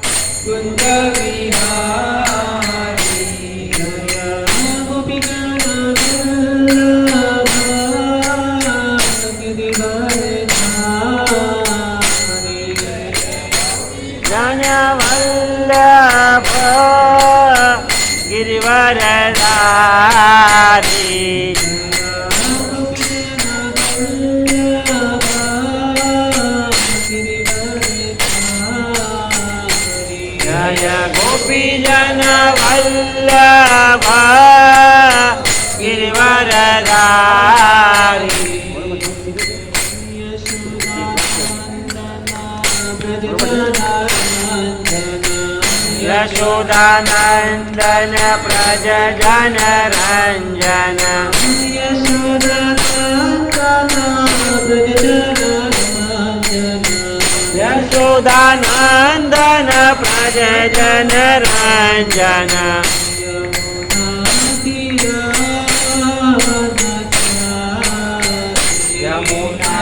कुंज विहारी गोपिका जनवल्लभ गिरिवरधारी जय गोपी जनवल्लभ गिरिवरधारी यशोदानंदन प्रज जन रंजन यशोदानंदन प्रज जन Ranjan Yamuna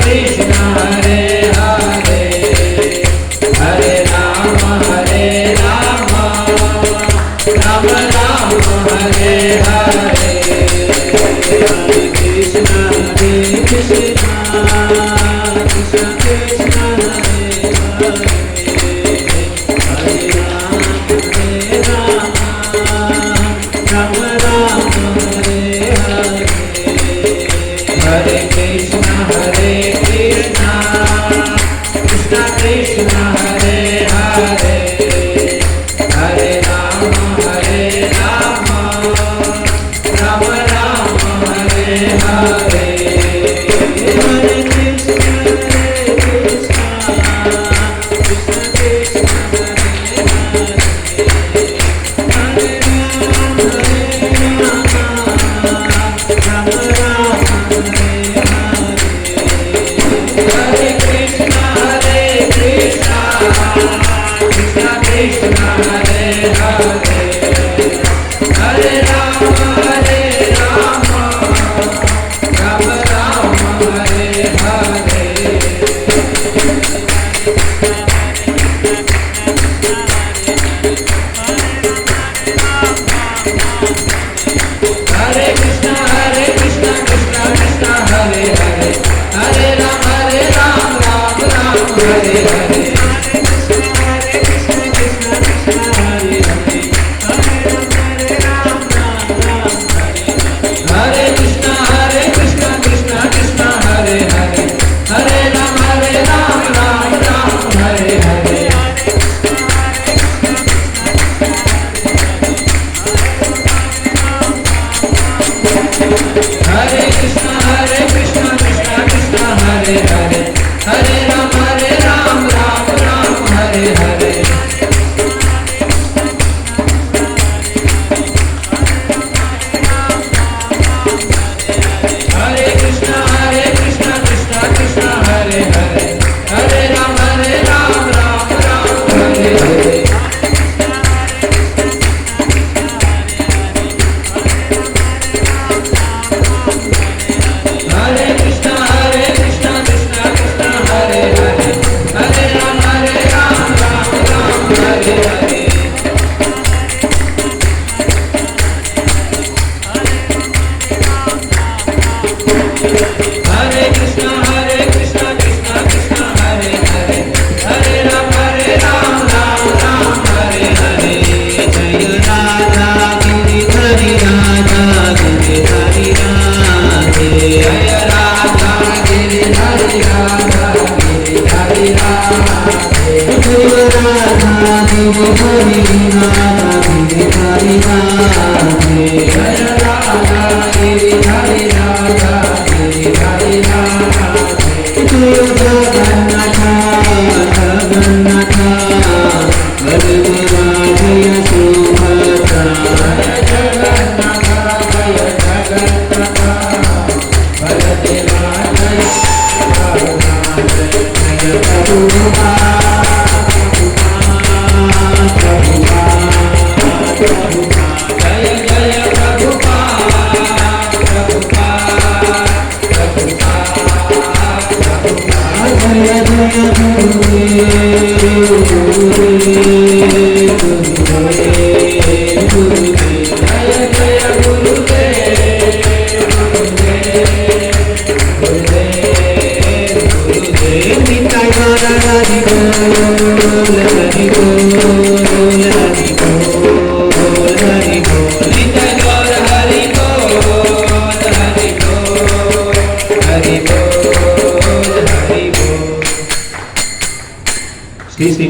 Krishna Hare Hare Hare Rama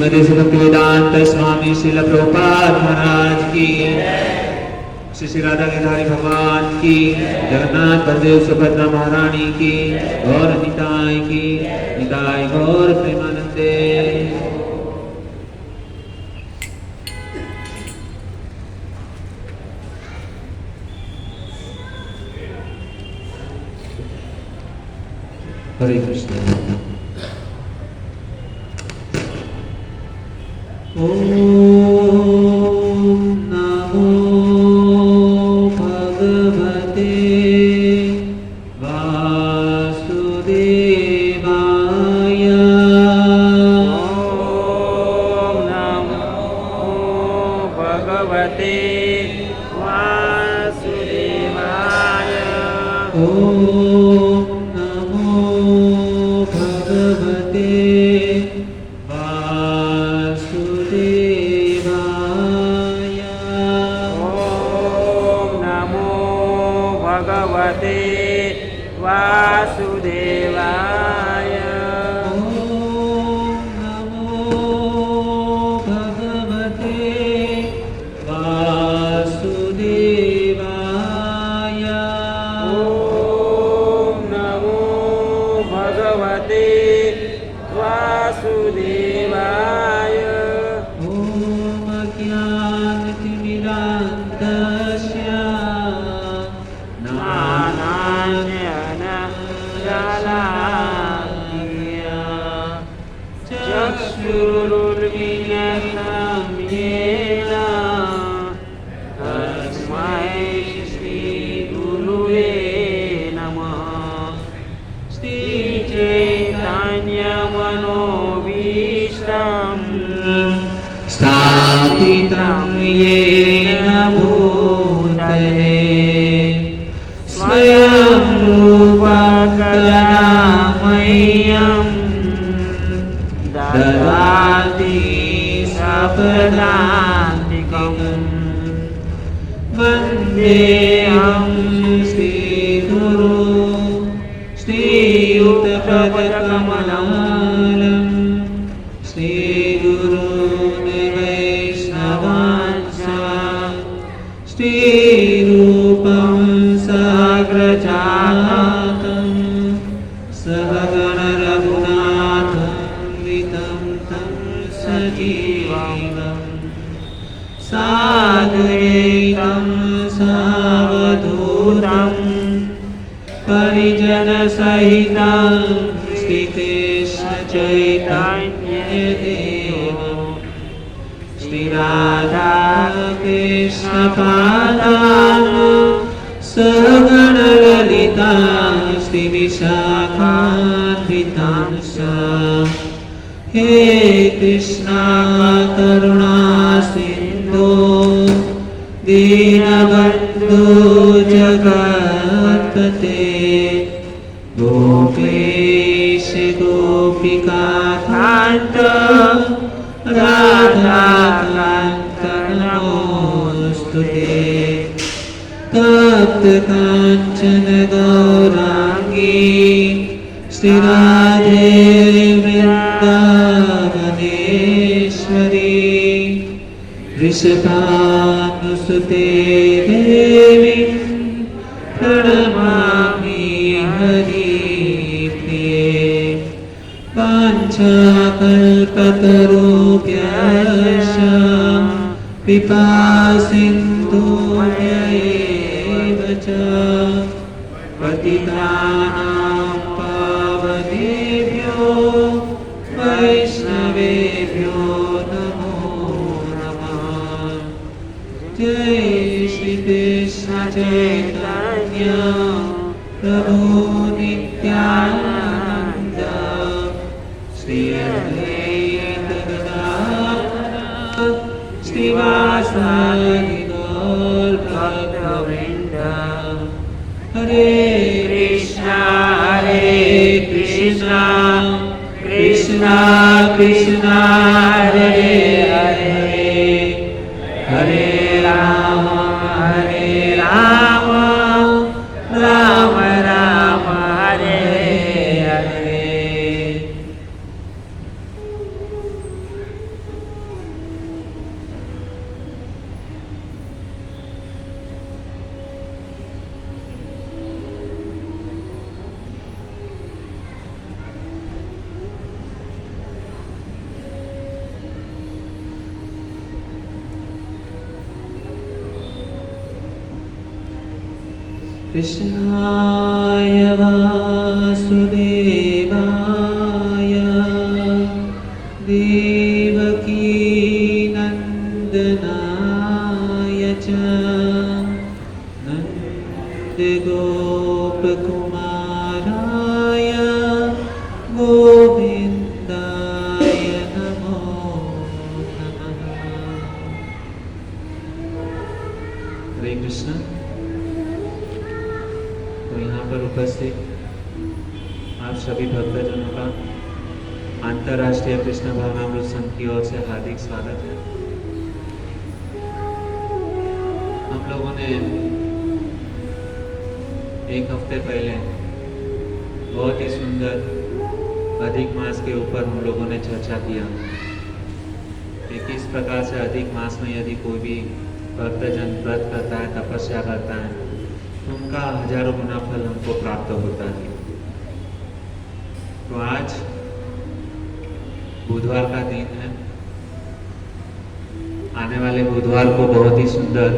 Shrimati Bhaktivedanta स्वामी श्रील प्रभुपाद महाराज की, श्री श्री राधा गिरधारी भगवान की, जगन्नाथ बलदेव सुभद्रा महारानी की, गौर निताई की, निताई गौर प्रेमानंदे। हरे कृष्ण। ओम नमो भगवते वासुदेवाय। ओम नमो भगवते नमो भगवते वासुदेवाय। ॐ नमो भगवते वासुदेवाय। वासुदेवाय। ॐ अज्ञानतिमिरान्धस्य ज्ञानाञ्जनशलाकया चक्षुरुन्मीलितं येन तस्मै श्रीगुरुवे नमः। श्रीचैतन्यमनोभीष्टं स्थापितं येन भूतले स्वयं रूपा कदा मह्यं ददाति सापदान्तिकम्। वन्देऽहं श्रीगुरो श्रीयुतपदकमलं श्रीगुरून् वैष्णवांश्च श्रीरूपं साग्रजातं सहगण रघुनाथान्वितं तं सजीवं साद्वैतं सावधूतं परिजनसहितं श्रीकृष्ण चैतन्यदेवं श्रीराधा कृष्ण पादान् सहगण ललिता श्रीविशाखान्वितांश्च। हे कृष्णा करुणा सिन्धो दीनबन्धो जगत्पते गोपेश गोपिकान्त राधाकान्त नमोऽस्तुते। तप्त काञ्चन गौराङ्गी श्रीराधे वृन्दावनेश्वरी वृषभानुसुते देवीं प्रणमामि हरिप्रिये। वाञ्छाकल्पतरुभ्यश्च कृपासिन्धुभ्यैव च पतितानां पावनेभ्यो वैष्णवेभ्यो नमो नमः। जय श्री कृष्ण चैतन्य प्रभु नित्यानंद श्री अद्वैत गदाधर श्रीवासादि गौर भक्तवृंद। हरे कृष्णा कृष्णा कृष्णा हरे हरे हरे राम राम राम हरे हरे। कृष्णाय वासुदेवाय देवकीनन्दनाय च नन्दगोपकुमाराय गोविन्दाय नमो नमः। हरे कृष्ण। यहाँ पर उपस्थित आप सभी भक्तजनों का अंतर्राष्ट्रीय कृष्ण भावनामृत संघ की ओर से हार्दिक स्वागत है। हम लोगों ने एक हफ्ते पहले बहुत ही सुंदर अधिक मास के ऊपर हम लोगों ने चर्चा किया कि किस प्रकार से अधिक मास में यदि कोई भी भक्तजन व्रत करता है, तपस्या करता है, तो उनका हजारों गुना फल हमको प्राप्त होता है। तो आज बुधवार का दिन है। आने वाले बुधवार को बहुत ही सुंदर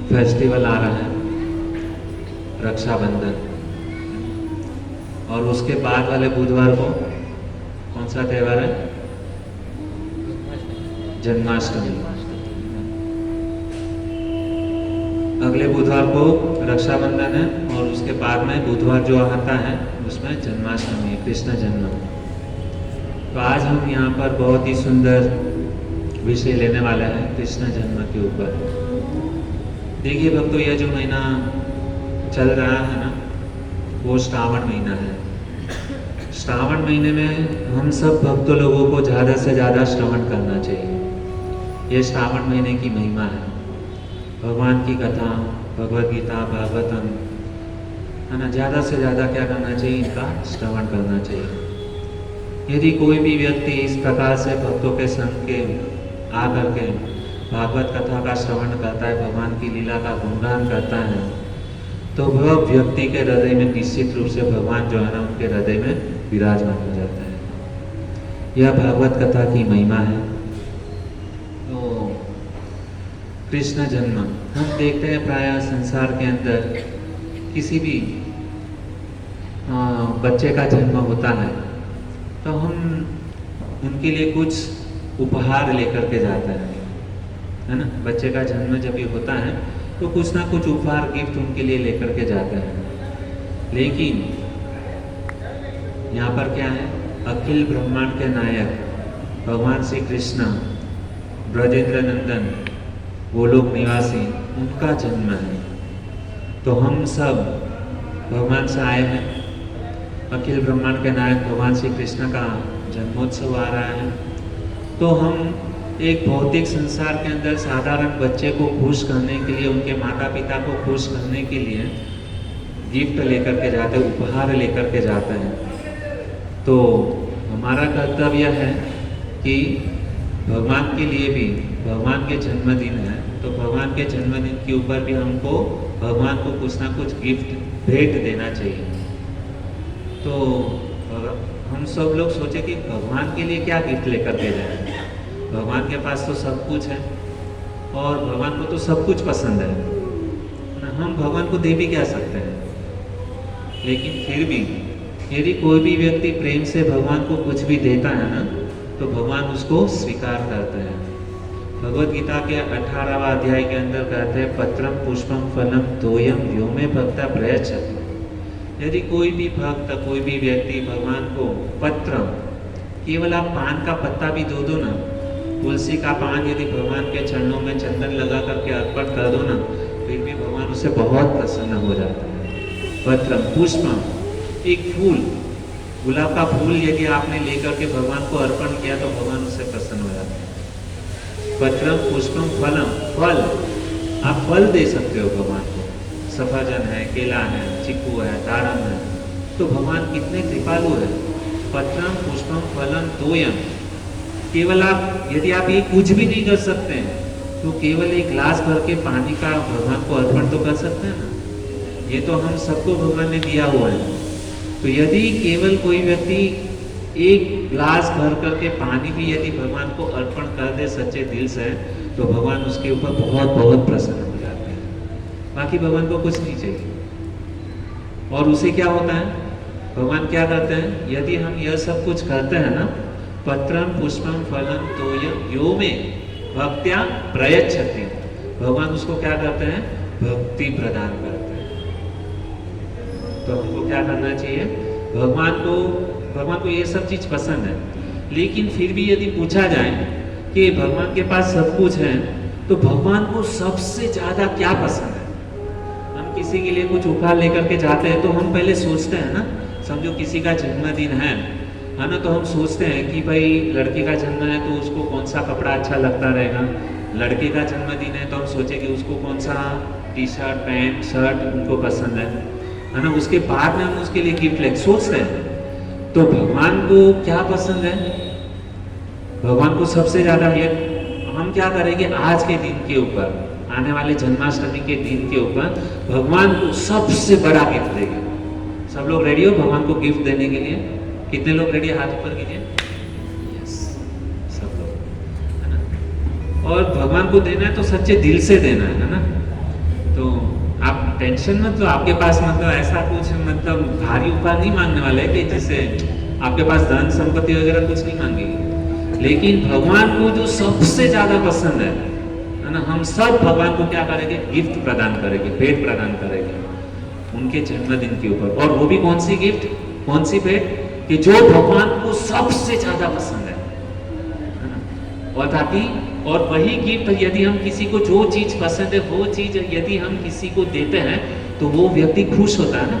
फेस्टिवल आ रहा है, रक्षाबंधन। और उसके बाद वाले बुधवार को कौन सा त्योहार है? जन्माष्टमी। अगले बुधवार को रक्षाबंधन है और उसके बाद में बुधवार जो आता है उसमें जन्माष्टमी, कृष्ण जन्म। तो आज हम यहाँ पर बहुत ही सुंदर विषय लेने वाले हैं कृष्ण जन्म के ऊपर। देखिए भक्तों, यह जो महीना चल रहा है ना, वो श्रावण महीना है। श्रावण महीने में हम सब भक्तों लोगों को ज़्यादा से ज़्यादा श्रवण करना चाहिए। ये श्रावण महीने की महिमा है। भगवान की कथा, भगवद गीता, भागवतम, है ना, ज़्यादा से ज़्यादा क्या करना चाहिए? इनका श्रवण करना चाहिए। यदि कोई भी व्यक्ति इस प्रकार से भक्तों के संग के आकर के भागवत कथा का श्रवण करता है, भगवान की लीला का गुणगान करता है, तो वह व्यक्ति के हृदय में निश्चित रूप से भगवान जो है ना, उनके हृदय में विराजमान हो जाता है। यह भागवत कथा की महिमा है। तो कृष्ण जन्म हम देखते हैं प्रायः संसार के अंदर किसी भी बच्चे का जन्म होता है तो हम उनके लिए कुछ उपहार लेकर के जाते हैं, है ना। बच्चे का जन्म जब भी होता है तो कुछ ना कुछ उपहार, गिफ्ट उनके लिए लेकर के जाते हैं। लेकिन यहाँ पर क्या है? अखिल ब्रह्मांड के नायक भगवान श्री कृष्ण, ब्रजेंद्र नंदन, गोलोक निवासी, उनका जन्म है। तो हम सब भगवान से आए हैं। अखिल ब्रह्मांड के नायक भगवान श्री कृष्ण का जन्मोत्सव आ रहा है। तो हम एक भौतिक संसार के अंदर साधारण बच्चे को खुश करने के लिए, उनके माता पिता को खुश करने के लिए गिफ्ट लेकर के जाते हैं, उपहार लेकर के जाते हैं। तो हमारा कर्तव्य है कि भगवान के लिए भी, भगवान के जन्मदिन है तो भगवान के जन्मदिन के ऊपर भी हमको भगवान को कुछ ना कुछ गिफ्ट, भेंट देना चाहिए। तो हम सब लोग सोचे कि भगवान के लिए क्या गिफ्ट लेकर के जाएं। भगवान के पास तो सब कुछ है और भगवान को तो सब कुछ पसंद है, हम भगवान को दे भी क्या सकते हैं। लेकिन फिर भी यदि कोई भी व्यक्ति प्रेम से भगवान को कुछ भी देता है ना, तो भगवान उसको स्वीकार करते हैं। भगवद गीता के 18वां अध्याय के अंदर कहते हैं, पत्रम पुष्पम फलम तोयम यो मे भक्ता प्रयच्छति। यदि कोई भी भक्त, कोई भी व्यक्ति भगवान को पत्र, केवल आप पान का पत्ता भी दो ना, तुलसी का पान यदि भगवान के चरणों में चंदन लगा करके अर्पण कर दो ना, फिर भी भगवान उससे बहुत प्रसन्न हो जाता है। पत्रम पुष्पम, एक फूल, गुलाब का फूल यदि आपने लेकर के भगवान को अर्पण किया तो भगवान उससे प्रसन्न हो जाता है। पत्रम पुष्पम फलम, फल, आप फल दे सकते हो भगवान को। सफरजन है, केला है, चीकू है, दाड़म है, तो भगवान कितने कृपालु है। पत्रम पुष्पम फलम तोयम, केवल आप, यदि आप ये कुछ भी नहीं कर सकते हैं तो केवल एक गिलास भर के पानी का भगवान को अर्पण तो कर सकते हैं ना। ये तो हम सबको भगवान ने दिया हुआ है। तो यदि केवल कोई व्यक्ति एक गिलास भर करके पानी भी यदि भगवान को अर्पण कर दे सच्चे दिल से, तो भगवान उसके ऊपर बहुत बहुत प्रसन्न हो जाते हैं। बाकी भगवान को कुछ नहीं चाहिए। और उसे क्या होता है? भगवान क्या करते हैं? यदि हम यह सब कुछ करते हैं ना, पत्रम पुष्पम फलम तोयम यो मे भक्त्या प्रयच्छति, भगवान उसको क्या करते हैं? भक्ति प्रदान करते हैं। तो हमको क्या करना चाहिए? भगवान को ये सब चीज पसंद है। लेकिन फिर भी यदि पूछा जाए कि भगवान के पास सब कुछ है, तो भगवान को सबसे ज्यादा क्या पसंद है? हम किसी के लिए कुछ उपहार लेकर के जाते हैं तो हम पहले सोचते हैं ना, समझो किसी का जन्मदिन है ना, तो हम सोचते हैं कि भाई लड़के का जन्म है तो उसको कौन सा कपड़ा अच्छा लगता रहेगा, लड़के का जन्मदिन है तो हम सोचें कि उसको कौन सा टी शर्ट पैंट शर्ट उनको पसंद है ना, उसके बाद में हम उसके लिए गिफ्ट ले सोचते हैं। तो भगवान को क्या पसंद है? भगवान को सबसे ज़्यादा ये हम क्या करेंगे आज के दिन के ऊपर, आने वाले जन्माष्टमी के दिन के ऊपर भगवान को सबसे बड़ा गिफ्ट देंगे। सब लोग रेडी हो भगवान को गिफ्ट देने के लिए? कितने लोग रेडी? हाथ ऊपर कीजिए। यस, सब लोग, है ना। और भगवान को देना है तो सच्चे दिल से देना है ना। तो आप टेंशन मत लो, आपके पास मतलब ऐसा कुछ मतलब भारी उपहार नहीं मांगने वाले हैं कि जिससे आपके पास धन संपत्ति वगैरह कुछ नहीं मांगेगी, लेकिन भगवान को जो सबसे ज्यादा पसंद है ना, हम सब भगवान को क्या करेंगे? गिफ्ट प्रदान करेंगे, भेंट प्रदान करेंगे उनके जन्मदिन के ऊपर। और वो भी कौन सी गिफ्ट, कौन सी भेंट? कि जो भगवान को सबसे ज्यादा पसंद है ना। और ताकि और वही गिफ्ट यदि हम किसी को जो चीज पसंद है वो चीज यदि हम किसी को देते हैं तो वो व्यक्ति खुश होता है ना,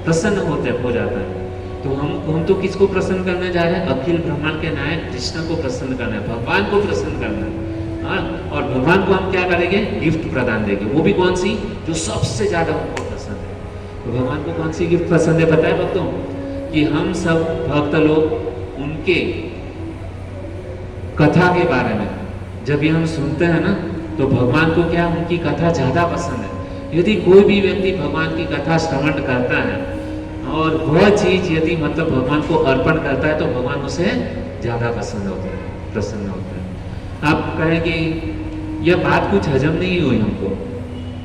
प्रसन्न हो जाता है। तो हम तो किसको प्रसन्न करने जा रहे हैं? अखिल ब्रह्मांड के नायक कृष्ण को प्रसन्न करना है, भगवान को प्रसन्न करना है। और भगवान को हम क्या करेंगे? गिफ्ट प्रदान देंगे। वो भी कौन सी? जो सबसे ज्यादा उनको पसंद है। तो भगवान को कौन सी गिफ्ट पसंद है पता है भक्तों? कि हम सब भक्त लोग उनके कथा के बारे में जब ये हम सुनते हैं ना, तो भगवान को क्या उनकी कथा ज्यादा पसंद है। यदि कोई भी व्यक्ति भगवान की कथा श्रवण करता है और वह चीज यदि मतलब भगवान को अर्पण करता है तो भगवान उसे ज्यादा पसंद होता है, प्रसन्न होता है। आप कहें कि यह बात कुछ हजम नहीं हुई हमको,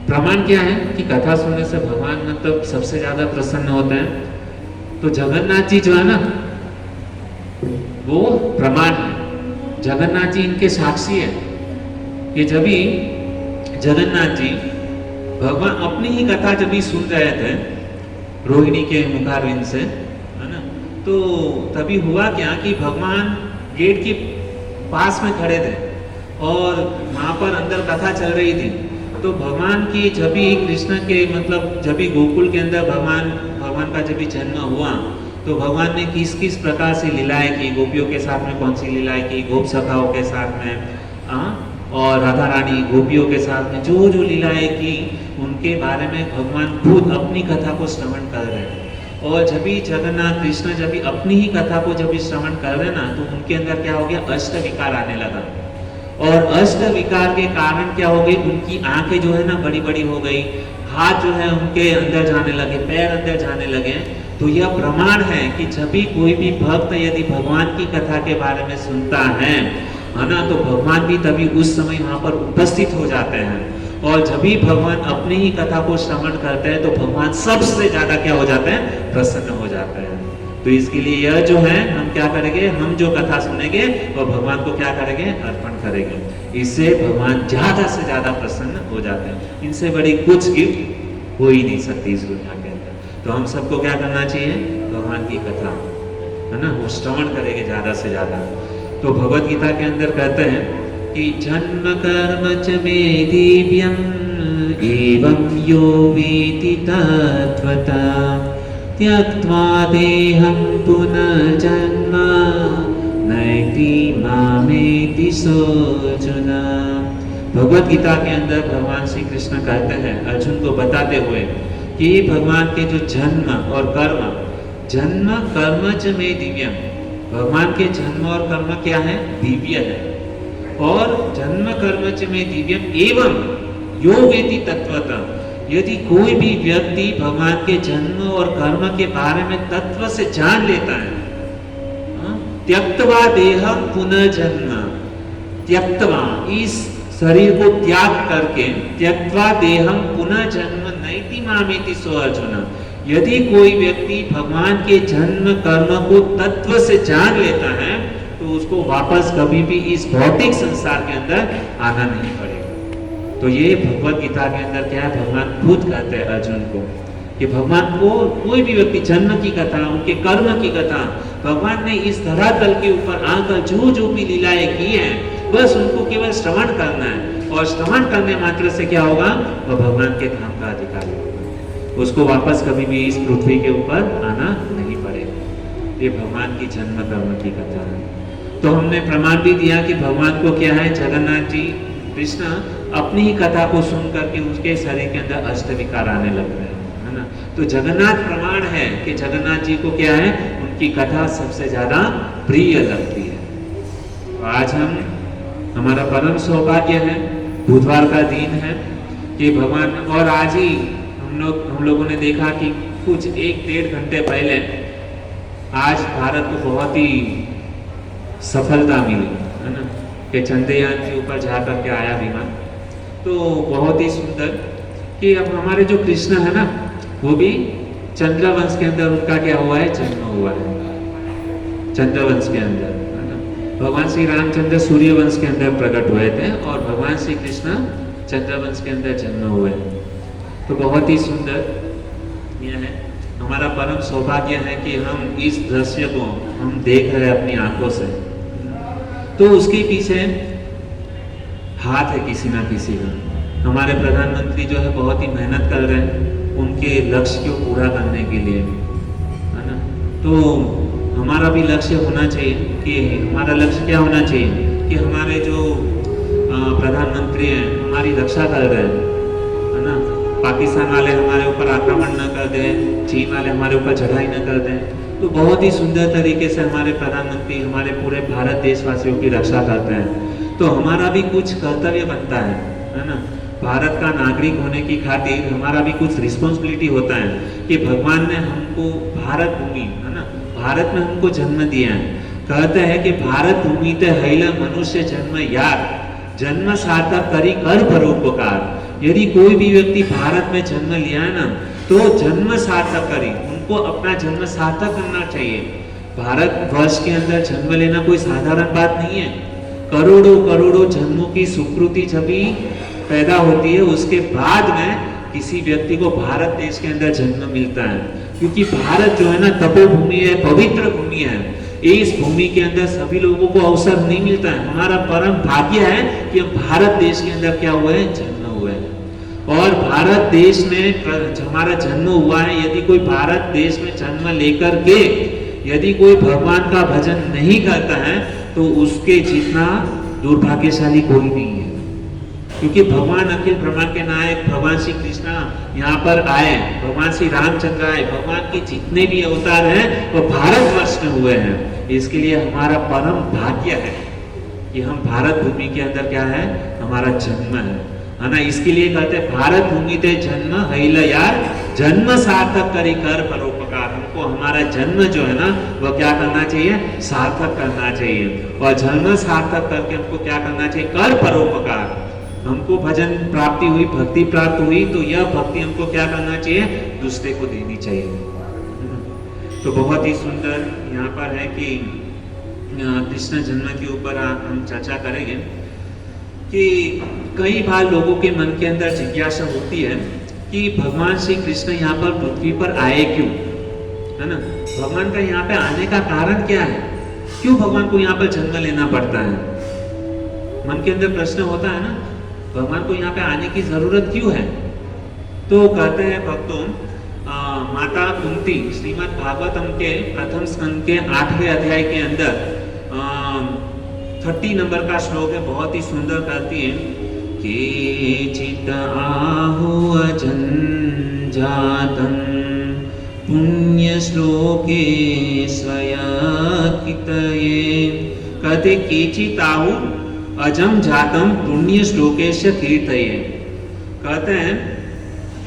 प्रमाण क्या है कि कथा सुनने से भगवान मतलब सबसे ज्यादा प्रसन्न होते हैं? तो जगन्नाथ जी जो है ना वो प्रमाण है। जगन्नाथ जी इनके साक्षी है कि जब भी जगन्नाथ जी भगवान अपनी ही कथा जब भी सुन रहे थे रोहिणी के मुखारविंद से, है ना, तो तभी हुआ क्या कि भगवान गेट के पास में खड़े थे और वहां पर अंदर कथा चल रही थी। तो भगवान की जब भी कृष्ण के मतलब जब भी गोकुल के अंदर भगवान का जब भी जन्म हुआ तो भगवान ने किस किस प्रकार से लीलाएं की, गोपियों के साथ में कौन सी लीलाएं की, गोप सखाओं के साथ में और राधा रानी गोपियों के साथ में जो जो लीलाएं की उनके बारे में भगवान खुद अपनी कथा को श्रवण कर रहे हैं। और जब भी जगन्नाथ कृष्ण जब भी अपनी ही कथा को जब भी श्रवण कर रहे ना, तो उनके अंदर क्या हो गया? अष्ट विकार आने लगा। और अष्ट विकार के कारण क्या हो गई? उनकी आंखें जो है ना बड़ी बड़ी हो गई, हाथ जो है उनके अंदर जाने लगे, पैर अंदर जाने लगे। तो यह प्रमाण है कि जब भी कोई भी भक्त यदि भगवान की कथा के बारे में सुनता है ना, तो भगवान भी तभी उस समय वहां पर उपस्थित हो जाते हैं। और जब भी भगवान अपनी ही कथा को श्रवण करते हैं तो भगवान सबसे ज्यादा क्या हो जाते हैं? प्रसन्न हो जाते हैं। तो इसके लिए यह जो है हम क्या करेंगे? हम जो कथा सुनेंगे वो भगवान को क्या करेंगे? अर्पण करेंगे। इससे भगवान ज्यादा से ज्यादा प्रसन्न हो जाते हैं। इनसे बड़ी कुछ गिफ्ट हो ही नहीं सकती इस दुनिया के अंदर। तो हम सबको क्या करना चाहिए? भगवान की कथा, है ना, वो श्रवण करेंगे ज्यादा से ज्यादा। तो भगवत गीता के अंदर कहते हैं कि जन्म कर्म च मे दिव्यम एवं यो वेति तत्वता त्यक्त्वा देहं पुनर्जन्म नैति मामेति सोऽर्जुन। भगवत गीता के अंदर भगवान श्री कृष्ण कहते हैं अर्जुन को बताते हुए कि भगवान के जो जन्म और कर्म, जन्म कर्म च मे दिव्यम, भगवान के जन्म और कर्म क्या है? दिव्य है। और जन्म कर्म च मे दिव्यम एवं यो वेति तत्वतः, यदि कोई भी व्यक्ति भगवान के जन्म और कर्म के बारे में तत्व से जान लेता है, त्यक्त्वा देहं पुनर्जन्म, त्यक्त्वा इस शरीर को त्याग करके, त्यक्त्वा देहं पुनर्जन्म नैति मामेति सोऽर्जुन, यदि कोई व्यक्ति भगवान के जन्म कर्म को तत्व से जान लेता है तो उसको वापस कभी भी इस भौतिक संसार के अंदर आना नहीं पड़ेगा। तो ये भगवत गीता के अंदर क्या है? भगवान खुद कहते हैं अर्जुन को कि भगवान को कोई भी व्यक्ति जन्म की कथा, उनके कर्म की कथा, भगवान ने इस धरातल के ऊपर आकर जो जो भी लीलाएं की हैं बस उनको केवल श्रवण करना है। और श्रवण करने मात्र से क्या होगा? वह भगवान के धाम का अधिकारी होगा। उसको वापस कभी भी इस पृथ्वी के ऊपर आना नहीं पड़ेगा। ये भगवान की जन्म कर्म की कथा है। तो हमने प्रमाण भी दिया कि भगवान को क्या है, जगन्नाथ जी कृष्ण अपनी ही कथा को सुन करके उसके शरीर के अंदर अष्ट विकार आने लग रहे हैं, है ना। तो जगन्नाथ प्रमाण है कि जगन्नाथ जी को क्या है, उनकी कथा सबसे ज्यादा प्रिय लगती है। तो आज हमारा परम सौभाग्य है, बुधवार का दिन है कि भगवान, और आज ही हम लोगों ने देखा कि कुछ 1-1.5 घंटे पहले आज भारत को बहुत ही सफलता मिली, है ना, कि चंद्रयान के ऊपर जा करके आया विमान। तो बहुत ही सुंदर कि अब हमारे जो कृष्ण है ना, वो भी चंद्रवंश के अंदर उनका क्या हुआ है, जन्म हुआ है। चंद्रवंश के अंदर, है ना, भगवान श्री रामचंद्र सूर्यवंश के अंदर प्रकट हुए थे और भगवान श्री कृष्ण चंद्रवंश के अंदर जन्म हुए। तो बहुत ही सुंदर यह है, हमारा परम सौभाग्य है कि हम इस दृश्य को हम देख रहे हैं अपनी आंखों से। तो उसके पीछे हाथ है किसी ना किसी का। हमारे प्रधानमंत्री जो है बहुत ही मेहनत कर रहे हैं उनके लक्ष्य को पूरा करने के लिए, है ना। तो हमारा भी लक्ष्य होना चाहिए कि हमारा लक्ष्य क्या होना चाहिए कि हमारे जो प्रधानमंत्री हैं हमारी रक्षा कर रहे हैं, है ना। पाकिस्तान वाले हमारे ऊपर आक्रमण न कर दें, चीन वाले हमारे ऊपर चढ़ाई न कर दें। तो बहुत ही सुंदर तरीके से हमारे प्रधानमंत्री हमारे पूरे भारत देशवासियों की रक्षा करते हैं। तो हमारा भी कुछ कर्तव्य बनता है ना। भारत का नागरिक होने की खातिर हमारा भी कुछ रिस्पॉन्सिबिलिटी होता है कि भगवान ने हमको भारत भूमि, है ना, भारत में हमको जन्म दिया है। कहते हैं कि भारत भूमि ते हैला मनुष्य जन्म यार, जन्म सार्थक करी कर परोपकार। यदि कोई भी व्यक्ति भारत में जन्म लिया है ना, तो जन्म सार्थक करी, उनको अपना जन्म सार्थक करना चाहिए। भारत वर्ष के अंदर जन्म लेना कोई साधारण बात नहीं है। करोड़ों करोड़ों जन्मों की सुकृति जब भी पैदा होती है उसके बाद में किसी व्यक्ति को भारत देश के अंदर जन्म मिलता है। क्योंकि भारत जो है ना तपोभूमि है, पवित्र भूमि है। इस भूमि के अंदर सभी लोगों को अवसर नहीं मिलता है। हमारा परम भाग्य है कि हम भारत देश के अंदर क्या हुए हैं, जन्म हुए हैं। और भारत देश में हमारा जन्म हुआ है। यदि कोई भारत देश में जन्म लेकर के यदि कोई भगवान का भजन नहीं करता है तो उसके जितना दुर्भाग्यशाली कोई नहीं है। क्योंकि भगवान अखिल ब्रह्मांड के नायक भगवान श्री कृष्ण यहाँ पर आए, भगवान श्री रामचंद्र आए, भगवान के जितने भी अवतार हैं वो भारतवर्ष में हुए हैं। इसके लिए हमारा परम भाग्य है कि हम भारत भूमि के अंदर क्या है, हमारा जन्म है ना। इसके लिए कहते हैं भारत भूमि ते जन्म हैल यार, जन्म सार्थक करी कर परोपकार। हमको हमारा जन्म जो है ना वो क्या करना चाहिए, सार्थक करना चाहिए। और जन्म सार्थक करके हमको क्या करना चाहिए, कर परोपकार। हमको भजन प्राप्ति हुई, भक्ति प्राप्त हुई, तो यह भक्ति हमको क्या करना चाहिए, दूसरे को देनी चाहिए। तो बहुत ही सुंदर यहाँ पर है कि कृष्ण जन्म के ऊपर हम चर्चा करेंगे कि कई बार लोगों के मन के अंदर जिज्ञासा होती है कि भगवान श्री कृष्ण यहाँ पर पृथ्वी पर आए क्यों, है ना। भगवान का यहाँ पे आने का कारण क्या है, क्यों भगवान को यहाँ पर जन्म लेना पड़ता है। मन के अंदर प्रश्न होता है ना, भगवान को यहाँ पे आने की जरूरत क्यों है। तो कहते हैं भक्तों, माता कुंती श्रीमद् भागवतम के प्रथम स्कंद के 8वें अध्याय के अंदर 30 नंबर का श्लोक है, बहुत ही सुंदर कहती है कि चित आहु अजंजातम पुण्य श्लोके स्वया कितये। कहते केचित आहु अजम जातम पुण्य श्लोकेश कीर्तये। कहते हैं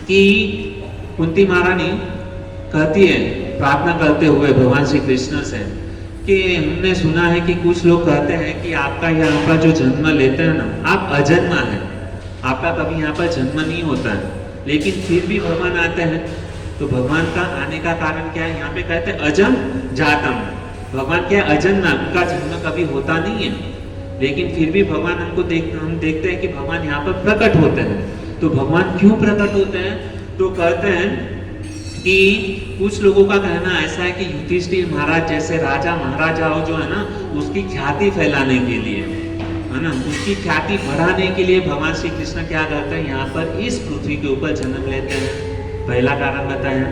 कि कुंती महारानी कहती है प्रार्थना करते हुए भगवान श्री कृष्ण से कि हमने सुना है कि कुछ लोग कहते हैं कि आपका यहाँ पर जो जन्म लेते हैं ना, आप अजन्मा है, आपका कभी यहाँ पर जन्म नहीं होता है, लेकिन फिर भी भगवान आते हैं। तो भगवान का आने का कारण क्या है, यहाँ पे कहते हैं अजम जातम। भगवान क्या अजन्मा, उनका जन्म कभी होता नहीं है, लेकिन फिर भी भगवान हम देखते हैं कि भगवान यहाँ पर प्रकट होते हैं। तो भगवान क्यों प्रकट होते हैं, तो कहते हैं कि कुछ लोगों का कहना ऐसा है कि युधिष्ठिर महाराज जैसे राजा महाराजाओं जो है ना उसकी ख्याति फैलाने के लिए, है ना, उसकी ख्याति बढ़ाने के लिए भगवान श्री कृष्ण क्या करते हैं, यहाँ पर इस पृथ्वी के ऊपर जन्म लेते हैं। पहला कारण बताया।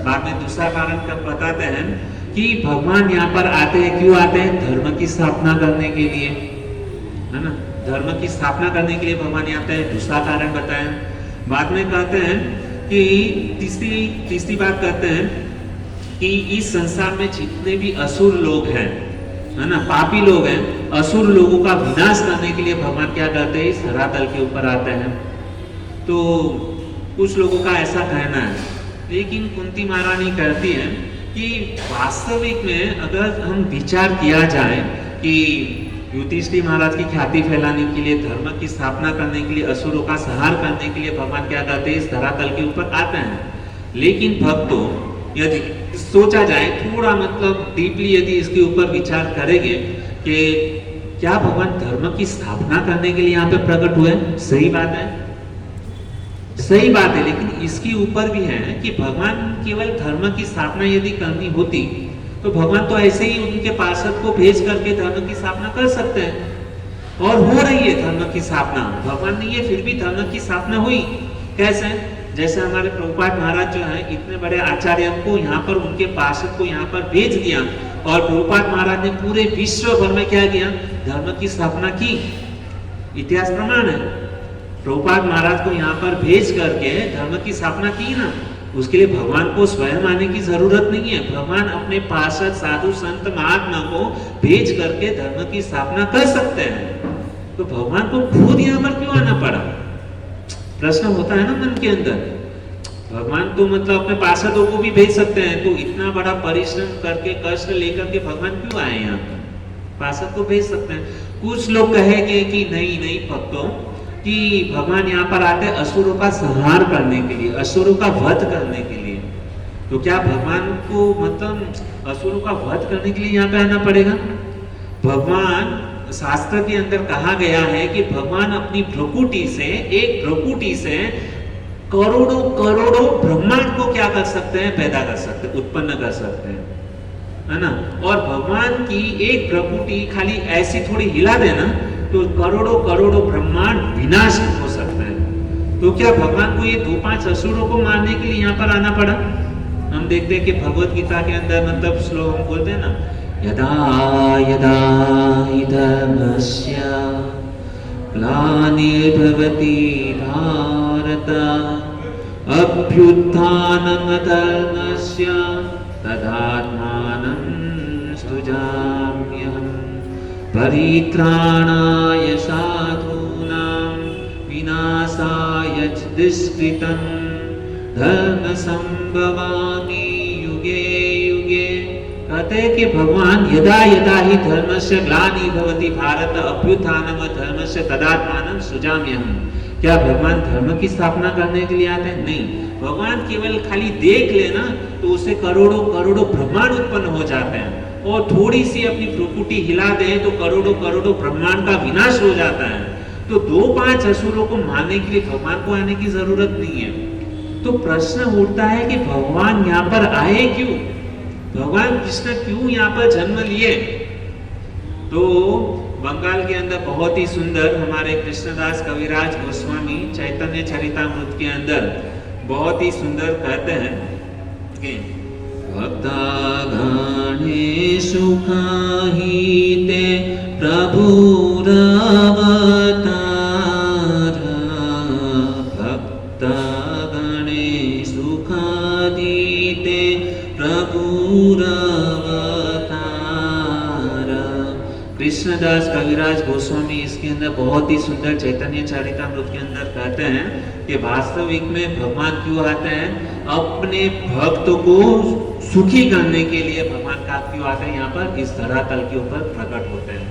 बाद में दूसरा कारण कब बताते हैं कि भगवान यहाँ पर आते हैं, क्यों आते हैं? धर्म की स्थापना करने के लिए, है ना, धर्म की स्थापना करने के लिए भगवान यहाँ आते हैं। दूसरा कारण बताया। बाद में कहते हैं कि तीसरी बात कहते हैं कि इस संसार में जितने भी असुर लोग हैं, है ना, पापी लोग हैं, असुर लोगों का विनाश करने के लिए भगवान क्या करते हैं? इस धरातल के ऊपर आते हैं। तो कुछ लोगों का ऐसा कहना है, लेकिन कुंती महारानी कहती है कि वास्तविक में अगर हम विचार किया जाए कि युधिष्ठिर महाराज की ख्याति फैलाने के लिए, धर्म की स्थापना करने के लिए, असुरों का संहार करने के लिए भगवान क्या करते हैं? इस धरातल के ऊपर आते हैं। लेकिन भक्तों, यदि सोचा जाए थोड़ा, मतलब डीपली यदि इसके ऊपर विचार करेंगे कि क्या भगवान धर्म की स्थापना करने के लिए यहाँ पे प्रकट हुए? सही बात है, सही बात है, लेकिन इसके ऊपर भी है कि भगवान केवल धर्म की स्थापना यदि करनी होती तो भगवान तो ऐसे ही उनके पार्षद को भेज करके धर्म की स्थापना कर सकते हैं, और हो रही है धर्म की स्थापना। भगवान ने ये फिर भी धर्म की स्थापना हुई। कैसे? जैसे हमारे प्रभुपाद महाराज जो है, इतने बड़े आचार्य को यहाँ पर, उनके पार्षद को यहाँ पर भेज दिया, और प्रभुपाद महाराज ने पूरे विश्व भर में क्या किया? धर्म की स्थापना की। इतिहास प्रमाण है। प्रभुपाद महाराज को यहाँ पर भेज करके धर्म की स्थापना की ना, उसके लिए भगवान को स्वयं आने की जरूरत नहीं है। भगवान अपने पार्षद, साधु, संत, महात्मा को भेज करके धर्म की स्थापना कर सकते हैं। तो भगवान को खुद यहाँ पर क्यों आना पड़ा? प्रश्न होता है ना मन के अंदर। भगवान तो मतलब अपने पार्षदों को भी भेज सकते हैं, तो इतना बड़ा परिश्रम करके, कष्ट लेकर के भगवान क्यों आए यहाँ पर? पार्षद को भेज सकते हैं। कुछ लोग कहेंगे कि नहीं भक्तों, कि भगवान यहाँ पर आते असुरों का संहार करने के लिए, असुरों का वध करने के लिए। तो क्या भगवान को मतलब असुरों का वध करने के लिए यहाँ पे आना पड़ेगा? भगवान, शास्त्र के अंदर कहा गया है कि भगवान अपनी भ्रुकुटी से, एक भ्रुकुटी से करोड़ों ब्रह्मांड को क्या कर सकते हैं? पैदा कर सकते हैं, उत्पन्न कर सकते हैं, है ना। और भगवान की एक भ्रुकुटी खाली ऐसी थोड़ी हिला देना तो करोड़ों ब्रह्मांड विनाश हो सकते हैं। तो क्या भगवान को ये 2-5 असुरों को मारने के लिए यहाँ पर आना पड़ा? हम देखते हैं कि भगवत गीता के अंदर मतलब श्लोक हम बोलते हैं ना, यदा यदा हि धर्मस्य ग्लानिर्भवति भारत अभ्युत्थानम् अधर्मस्य तदात्मानं सृजाम्यहम् परित्राणाय साधूनां विनाशाय च दुष्कृतं धर्म संभवामि युगे युगे। कहते हैं कि भगवान यदा यदा ही धर्मस्य ग्लानि भवति भारत अभ्युत्थानम् धर्मस्य तदात्मानं सृजाम्यहम्। क्या भगवान धर्म की स्थापना करने के लिए आते हैं? नहीं, भगवान केवल खाली देख लेना तो उसे करोड़ों ब्रह्मांड उत्पन्न हो जाते हैं, और थोड़ी सी अपनी भ्रुकुटी हिला दे तो करोड़ों ब्रह्मांड का विनाश हो जाता है। तो 2-5 असुरों को मारने के लिए भगवान को आने की जरूरत नहीं है। तो प्रश्न उठता है कि भगवान यहाँ पर आए क्यों? भगवान कृष्ण क्यों यहाँ पर जन्म लिए? तो बंगाल के अंदर बहुत ही सुंदर हमारे कृष्णदास कविराज गोस्वामी चैतन्य चरितामृत के अंदर बहुत ही सुंदर कहते हैं कि भक्तागणेषु काहिते प्रभुरवतार भक्तागणेषु काहिते प्रभुरवतार। कृष्णदास कविराज गोस्वामी इसके अंदर बहुत ही सुंदर चैतन्य चरितामृत के अंदर कहते हैं कि वास्तविक में भगवान क्यों आते हैं? अपने भक्त को सुखी करने के लिए भगवान का क्यों आते हैं? यहाँ पर इस धरातल के ऊपर प्रकट होते हैं,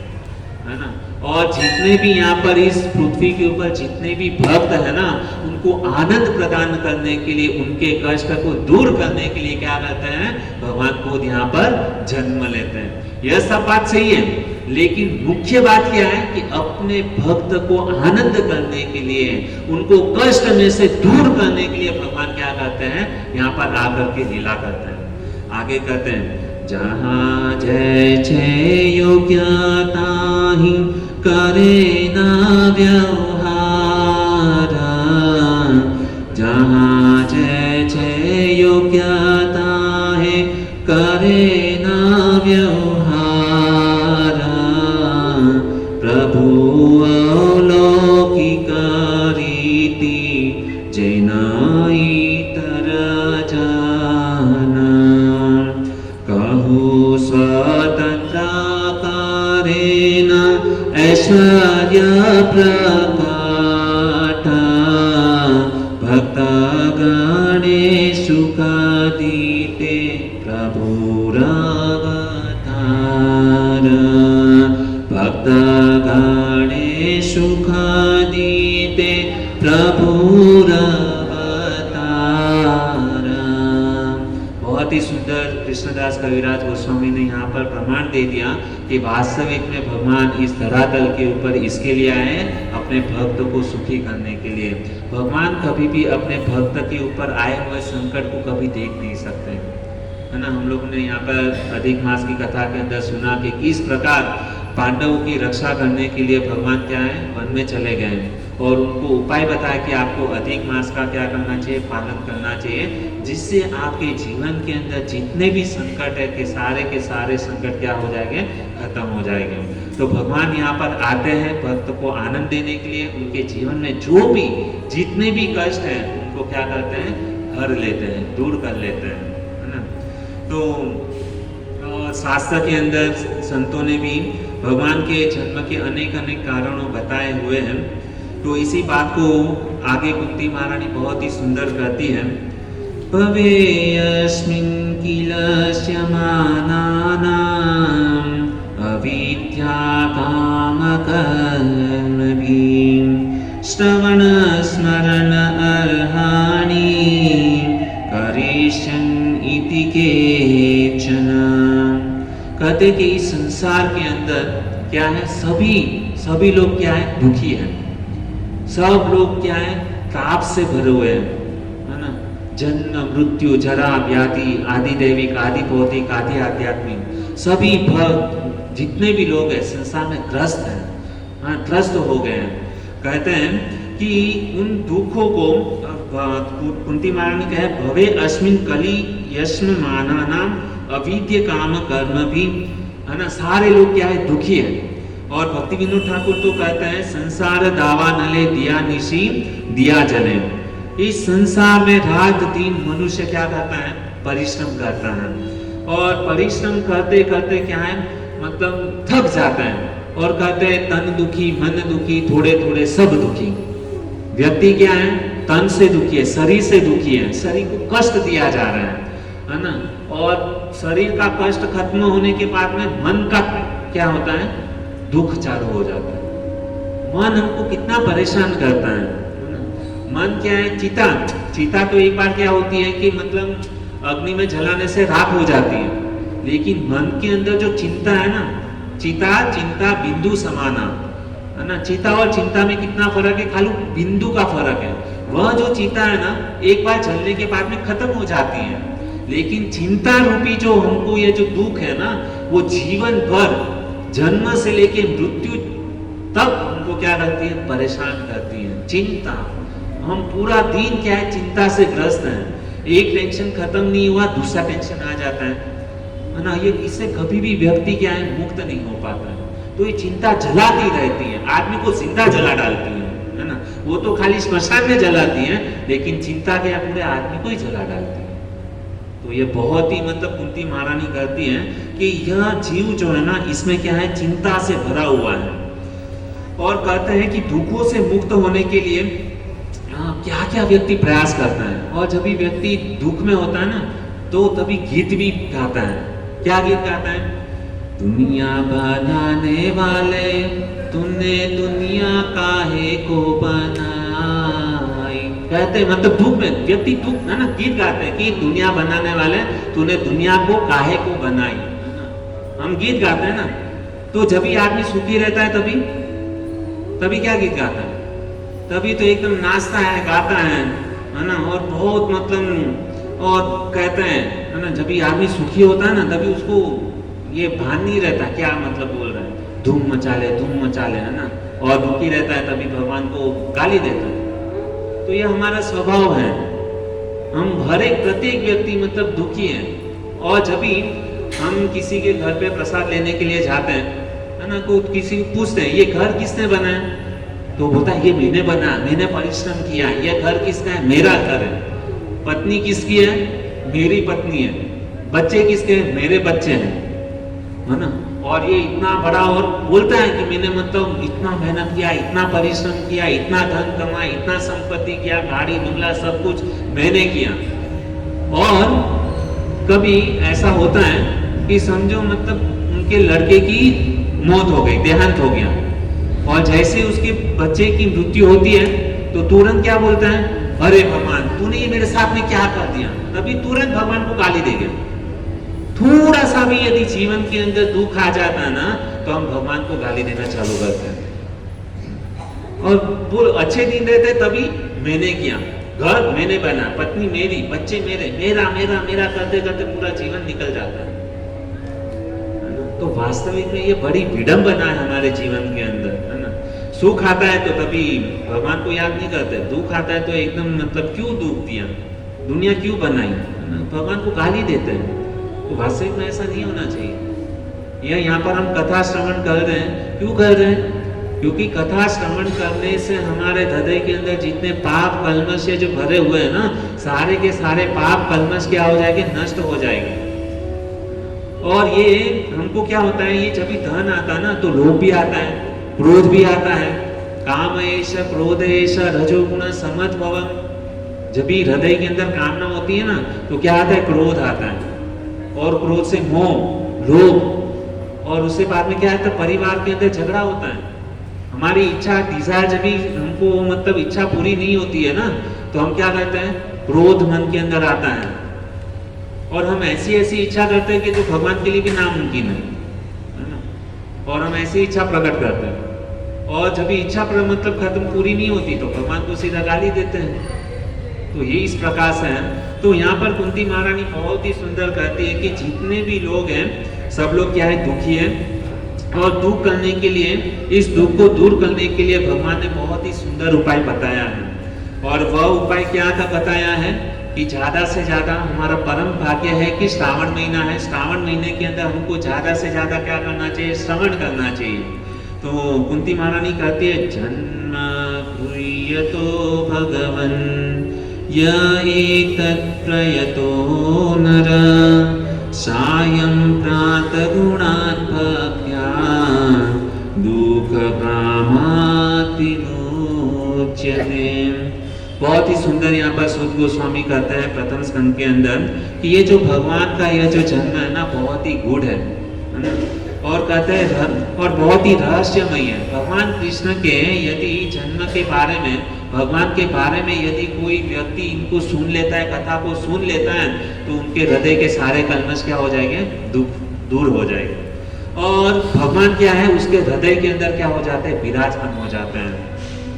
है ना। और जितने भी यहाँ पर इस पृथ्वी के ऊपर जितने भी भक्त है ना, उनको आनंद प्रदान करने के लिए, उनके कष्ट को दूर करने के लिए क्या करते हैं? भगवान खुद यहाँ पर जन्म लेते हैं। यह सब बात सही है, लेकिन मुख्य बात क्या है कि अपने भक्त को आनंद करने के लिए, उनको कष्ट में से दूर करने के लिए भगवान क्या करते हैं? यहाँ पर आकर के लीला करते हैं। आगे कहते हैं, जहाँ जय जय योग्यता ही करे ना व्यवहार, जहाँ जय ऐश्वर्य प्रकट भक्तगणे सुखादिते प्रभुरवतार भक्तगणे सुखादिते प्रभुरवतार। बहुत ही सुंदर कृष्णदास कविराज गोस्वामी ने यहाँ पर प्रमाण दे दिया कि वास्तविक में भगवान इस धरातल के ऊपर इसके लिए आए अपने भक्त को सुखी करने के लिए। भगवान कभी भी अपने भक्त के ऊपर आए हुए संकट को कभी देख नहीं सकते, है ना। हम लोग ने यहाँ पर अधिक मास की कथा के अंदर सुना कि किस प्रकार पांडवों की रक्षा करने के लिए भगवान क्या है वन में चले गए और उनको उपाय बताया कि आपको अधिक मास का क्या करना चाहिए, पालन करना चाहिए, जिससे आपके जीवन के अंदर जितने भी संकट है के सारे संकट क्या हो जाएंगे, खत्म हो जाएंगे। तो भगवान यहाँ पर आते हैं भक्त को आनंद देने के लिए, उनके जीवन में जो भी जितने भी कष्ट हैं उनको क्या करते हैं, हर लेते हैं, दूर कर लेते हैं, है ना। तो शास्त्र के अंदर संतों ने भी भगवान के जन्म के अनेक कारणों बताए हुए हैं। तो इसी बात को आगे कुंती महारानी बहुत ही सुंदर करती है। भवेयस्मिन् किल स्यमानानाम् अविद्या कामकर्मभिः श्रवण स्मरण अर्हाणि करिष्यन् इति केचन। कहते कि इस संसार के अंदर क्या है, सभी लोग क्या है, दुखी हैं। सब लोग क्या है, ताप से भरे हुए हैं, है ना। जन्म मृत्यु जरा व्याधि आदि दैविक आदि भौतिक आदि आध्यात्मिक सभी भक्त जितने भी लोग हैं संसार में ग्रस्त हैं, हाँ, त्रस्त हो गए हैं। कहते हैं कि उन दुखों को कुंती महारानी कहे भवे अस्मिन् कलि यस्म मानानाम अविद्य काम कर्म भी, है ना। सारे लोग क्या है, दुखी है। और भक्ति विनोद ठाकुर तो कहते हैं संसार दावा नले दिया निशी दिया जले। इस संसार में रात दिन मनुष्य क्या करता है, परिश्रम करता है और परिश्रम करते करते क्या है, मतलब थक जाता है और कहते हैं तन दुखी मन दुखी थोड़े थोड़े सब दुखी। व्यक्ति क्या है, तन से दुखी है, शरीर से दुखी है, शरीर को कष्ट दिया जा रहा है ना। और शरीर का कष्ट खत्म होने के बाद में मन का क्या होता है, दुख चालू हो जाता है। मन हमको कितना परेशान करता है ना। मन क्या है, चिता तो एक बार क्या होती है कि मतलब अग्नि में जलाने से राख हो जाती है, लेकिन मन के अंदर जो चिंता है ना, चिंता बिंदु समाना, है ना। चिता और चिंता में कितना फर्क है, खाली बिंदु का फर्क है। वह जो चिता है ना एक बार जलने के बाद में खत्म हो जाती है, लेकिन चिंता रूपी जो हमको ये जो दुख है ना, वो जीवन भर जन्म से लेके मृत्यु तक हमको क्या करती है, परेशान करती है। चिंता, हम पूरा दिन क्या है, चिंता से ग्रस्त हैं। एक टेंशन खत्म नहीं हुआ दूसरा टेंशन आ जाता है ना। ये इससे कभी भी व्यक्ति क्या है, मुक्त नहीं हो पाता है। तो ये चिंता जलाती रहती है, आदमी को जिंदा जला डालती है ना। वो तो खाली श्मशान में जलाती है, लेकिन चिंता क्या पूरे आदमी को ही जला डालती है। तो ये बहुत ही मतलब कुंती महारानी कहती हैं कि यह जीव जो है ना, इसमें क्या है, चिंता से भरा हुआ है। और कहते हैं कि दुखों से मुक्त होने के लिए क्या क्या व्यक्ति प्रयास करता है। और जब भी व्यक्ति दुख में होता है ना, तो तभी गीत भी गाता है। क्या गीत गाता है, दुनिया बनाने वाले तूने दुनिया काहे को बनाई। कहते हैं मतलब दुख में व्यक्ति दुख है ना, गीत गाते हैं कि दुनिया बनाने वाले तूने दुनिया को काहे को बनाई, हम गीत गाते हैं ना। तो जब भी आदमी सुखी रहता है तभी क्या गीत गाता है, तभी तो एकदम नाचता है, गाता है ना। और बहुत मतलब और कहते हैं, है ना, जब भी आदमी सुखी होता है ना, तभी उसको ये भान नहीं रहता क्या मतलब बोल रहा है, धूम मचा ले, है ना। और दुखी रहता है तभी भगवान को गाली देता है। तो ये हमारा स्वभाव है, हम हर एक प्रत्येक व्यक्ति मतलब दुखी है। और जब भी हम किसी के घर पे प्रसाद लेने के लिए जाते हैं, है ना, तो किसी को पूछते हैं ये घर किसने बनाया, तो बोलता है ये मैंने बनाया, मैंने परिश्रम किया। ये घर किसका है, मेरा घर है। पत्नी किसकी है, मेरी पत्नी है। बच्चे किसके हैं, मेरे बच्चे हैं, है ना। और ये इतना बड़ा, और बोलता है कि मैंने मतलब इतना मेहनत किया, इतना परिश्रम किया, इतना धन कमाया, इतना संपत्ति किया, गाड़ी बंगला सब कुछ मैंने किया। और कभी ऐसा होता है कि समझो मतलब उनके लड़के की मौत हो गई, देहांत हो गया, और जैसे उसके बच्चे की मृत्यु होती है तो तुरंत क्या बोलता है, अरे भगवान तूने ये मेरे साथ में क्या कर दिया। तभी तुरंत भगवान को गाली देगा। थोड़ा सा भी यदि जीवन के अंदर दुख आ जाता है ना तो हम भगवान को गाली देना चालू करते हैं। और वो अच्छे दिन रहते तभी मैंने किया, घर मैंने बना, पत्नी मेरी, बच्चे मेरे, मेरा मेरा मेरा करते करते पूरा जीवन निकल जाता है। तो वास्तविक में ये बड़ी विडंबना है हमारे जीवन के अंदर, है ना। सुख आता है तो तभी भगवान को याद नहीं करते, दुख आता है तो एकदम मतलब क्यों दुख दिया, दुनिया क्यों बनाई, है ना, भगवान को गाली देते हैं। तो वास्तविक में ऐसा नहीं होना चाहिए। यह यहाँ पर हम कथा श्रवण कर रहे हैं, क्यों कर रहे हैं? क्योंकि कथा श्रवण करने से हमारे हृदय के अंदर जितने पाप कल्मश जो भरे हुए हैं ना, सारे के सारे पाप कल्मश क्या हो जाएंगे, नष्ट हो जाएंगे। और ये हमको क्या होता है, ये जब भी धन आता है ना तो लोभ भी आता है, क्रोध भी आता है। काम एष क्रोध एष रजोगुण समद्भवम्। जब भी हृदय के अंदर कामना होती है ना तो क्या आता है, क्रोध आता है, और क्रोध से मोह, लोभ, और उससे बाद में क्या आता है, परिवार के अंदर झगड़ा होता है। हमारी इच्छा डिजायर जब भी हमको मतलब इच्छा पूरी नहीं होती है ना तो हम क्या करते हैं, क्रोध मन के अंदर आता है, और हम ऐसी ऐसी इच्छा करते हैं कि जो भगवान के लिए भी नामुमकिन है ना, और हम ऐसी इच्छा प्रकट करते हैं। और जब भी इच्छा मतलब खत्म पूरी नहीं होती तो भगवान को सीधा गाली देते हैं। तो ये इस प्रकार से है। तो यहाँ पर कुंती महारानी बहुत ही सुंदर कहती है कि जितने भी लोग हैं सब लोग क्या है, दुखी है, और दुख करने के लिए, इस दुख को दूर करने के लिए भगवान ने बहुत ही सुंदर उपाय बताया है। और वह उपाय क्या था बताया है कि ज्यादा से ज्यादा हमारा परम भाग्य है कि श्रावण महीना है, श्रावण महीने के अंदर हमको ज्यादा से ज्यादा क्या करना चाहिए, श्रवण करना चाहिए। तो कुंती महारानी कहती है, जन्म भूयतो भगवन् य एतत् प्रयतो नर सायं प्रातः गुणान् भक्त्या दुःख कामाति नोच्यते। बहुत ही सुंदर यहाँ पर सूत गोस्वामी कहते हैं प्रथम स्कंद के अंदर कि ये जो भगवान का यह जो जन्म है ना बहुत ही गूढ़ है ना, और कहते हैं और बहुत ही रहस्यमय है। भगवान कृष्ण के यदि जन्म के बारे में, भगवान के बारे में यदि कोई व्यक्ति इनको सुन लेता है, कथा को सुन लेता है, तो उनके हृदय के सारे कल्मश क्या हो जाएंगे, दुख दूर हो जाएंगे। और भगवान क्या है, उसके हृदय के अंदर क्या हो जाते हैं, विराजमान हो जाते हैं,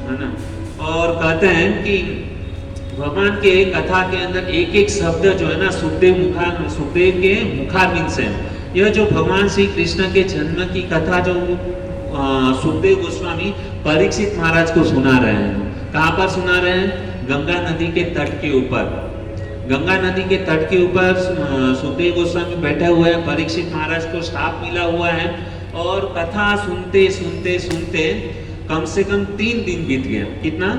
है ना। और कहते हैं कि भगवान के कथा के अंदर एक एक शब्द जो है ना सुखदेव के मुखारविंद से, यह जो भगवान श्री कृष्ण के जन्म की कथा जो सुखदेव गोस्वामी परीक्षित महाराज को सुना रहे हैं। कहाँ पर सुना रहे हैं, गंगा नदी के तट के ऊपर। गंगा नदी के तट के ऊपर सुखदेव गोस्वामी बैठे हुए हैं, परीक्षित महाराज को श्राप मिला हुआ है, और कथा सुनते सुनते सुनते कम से कम 3 दिन बीत गया। कितना?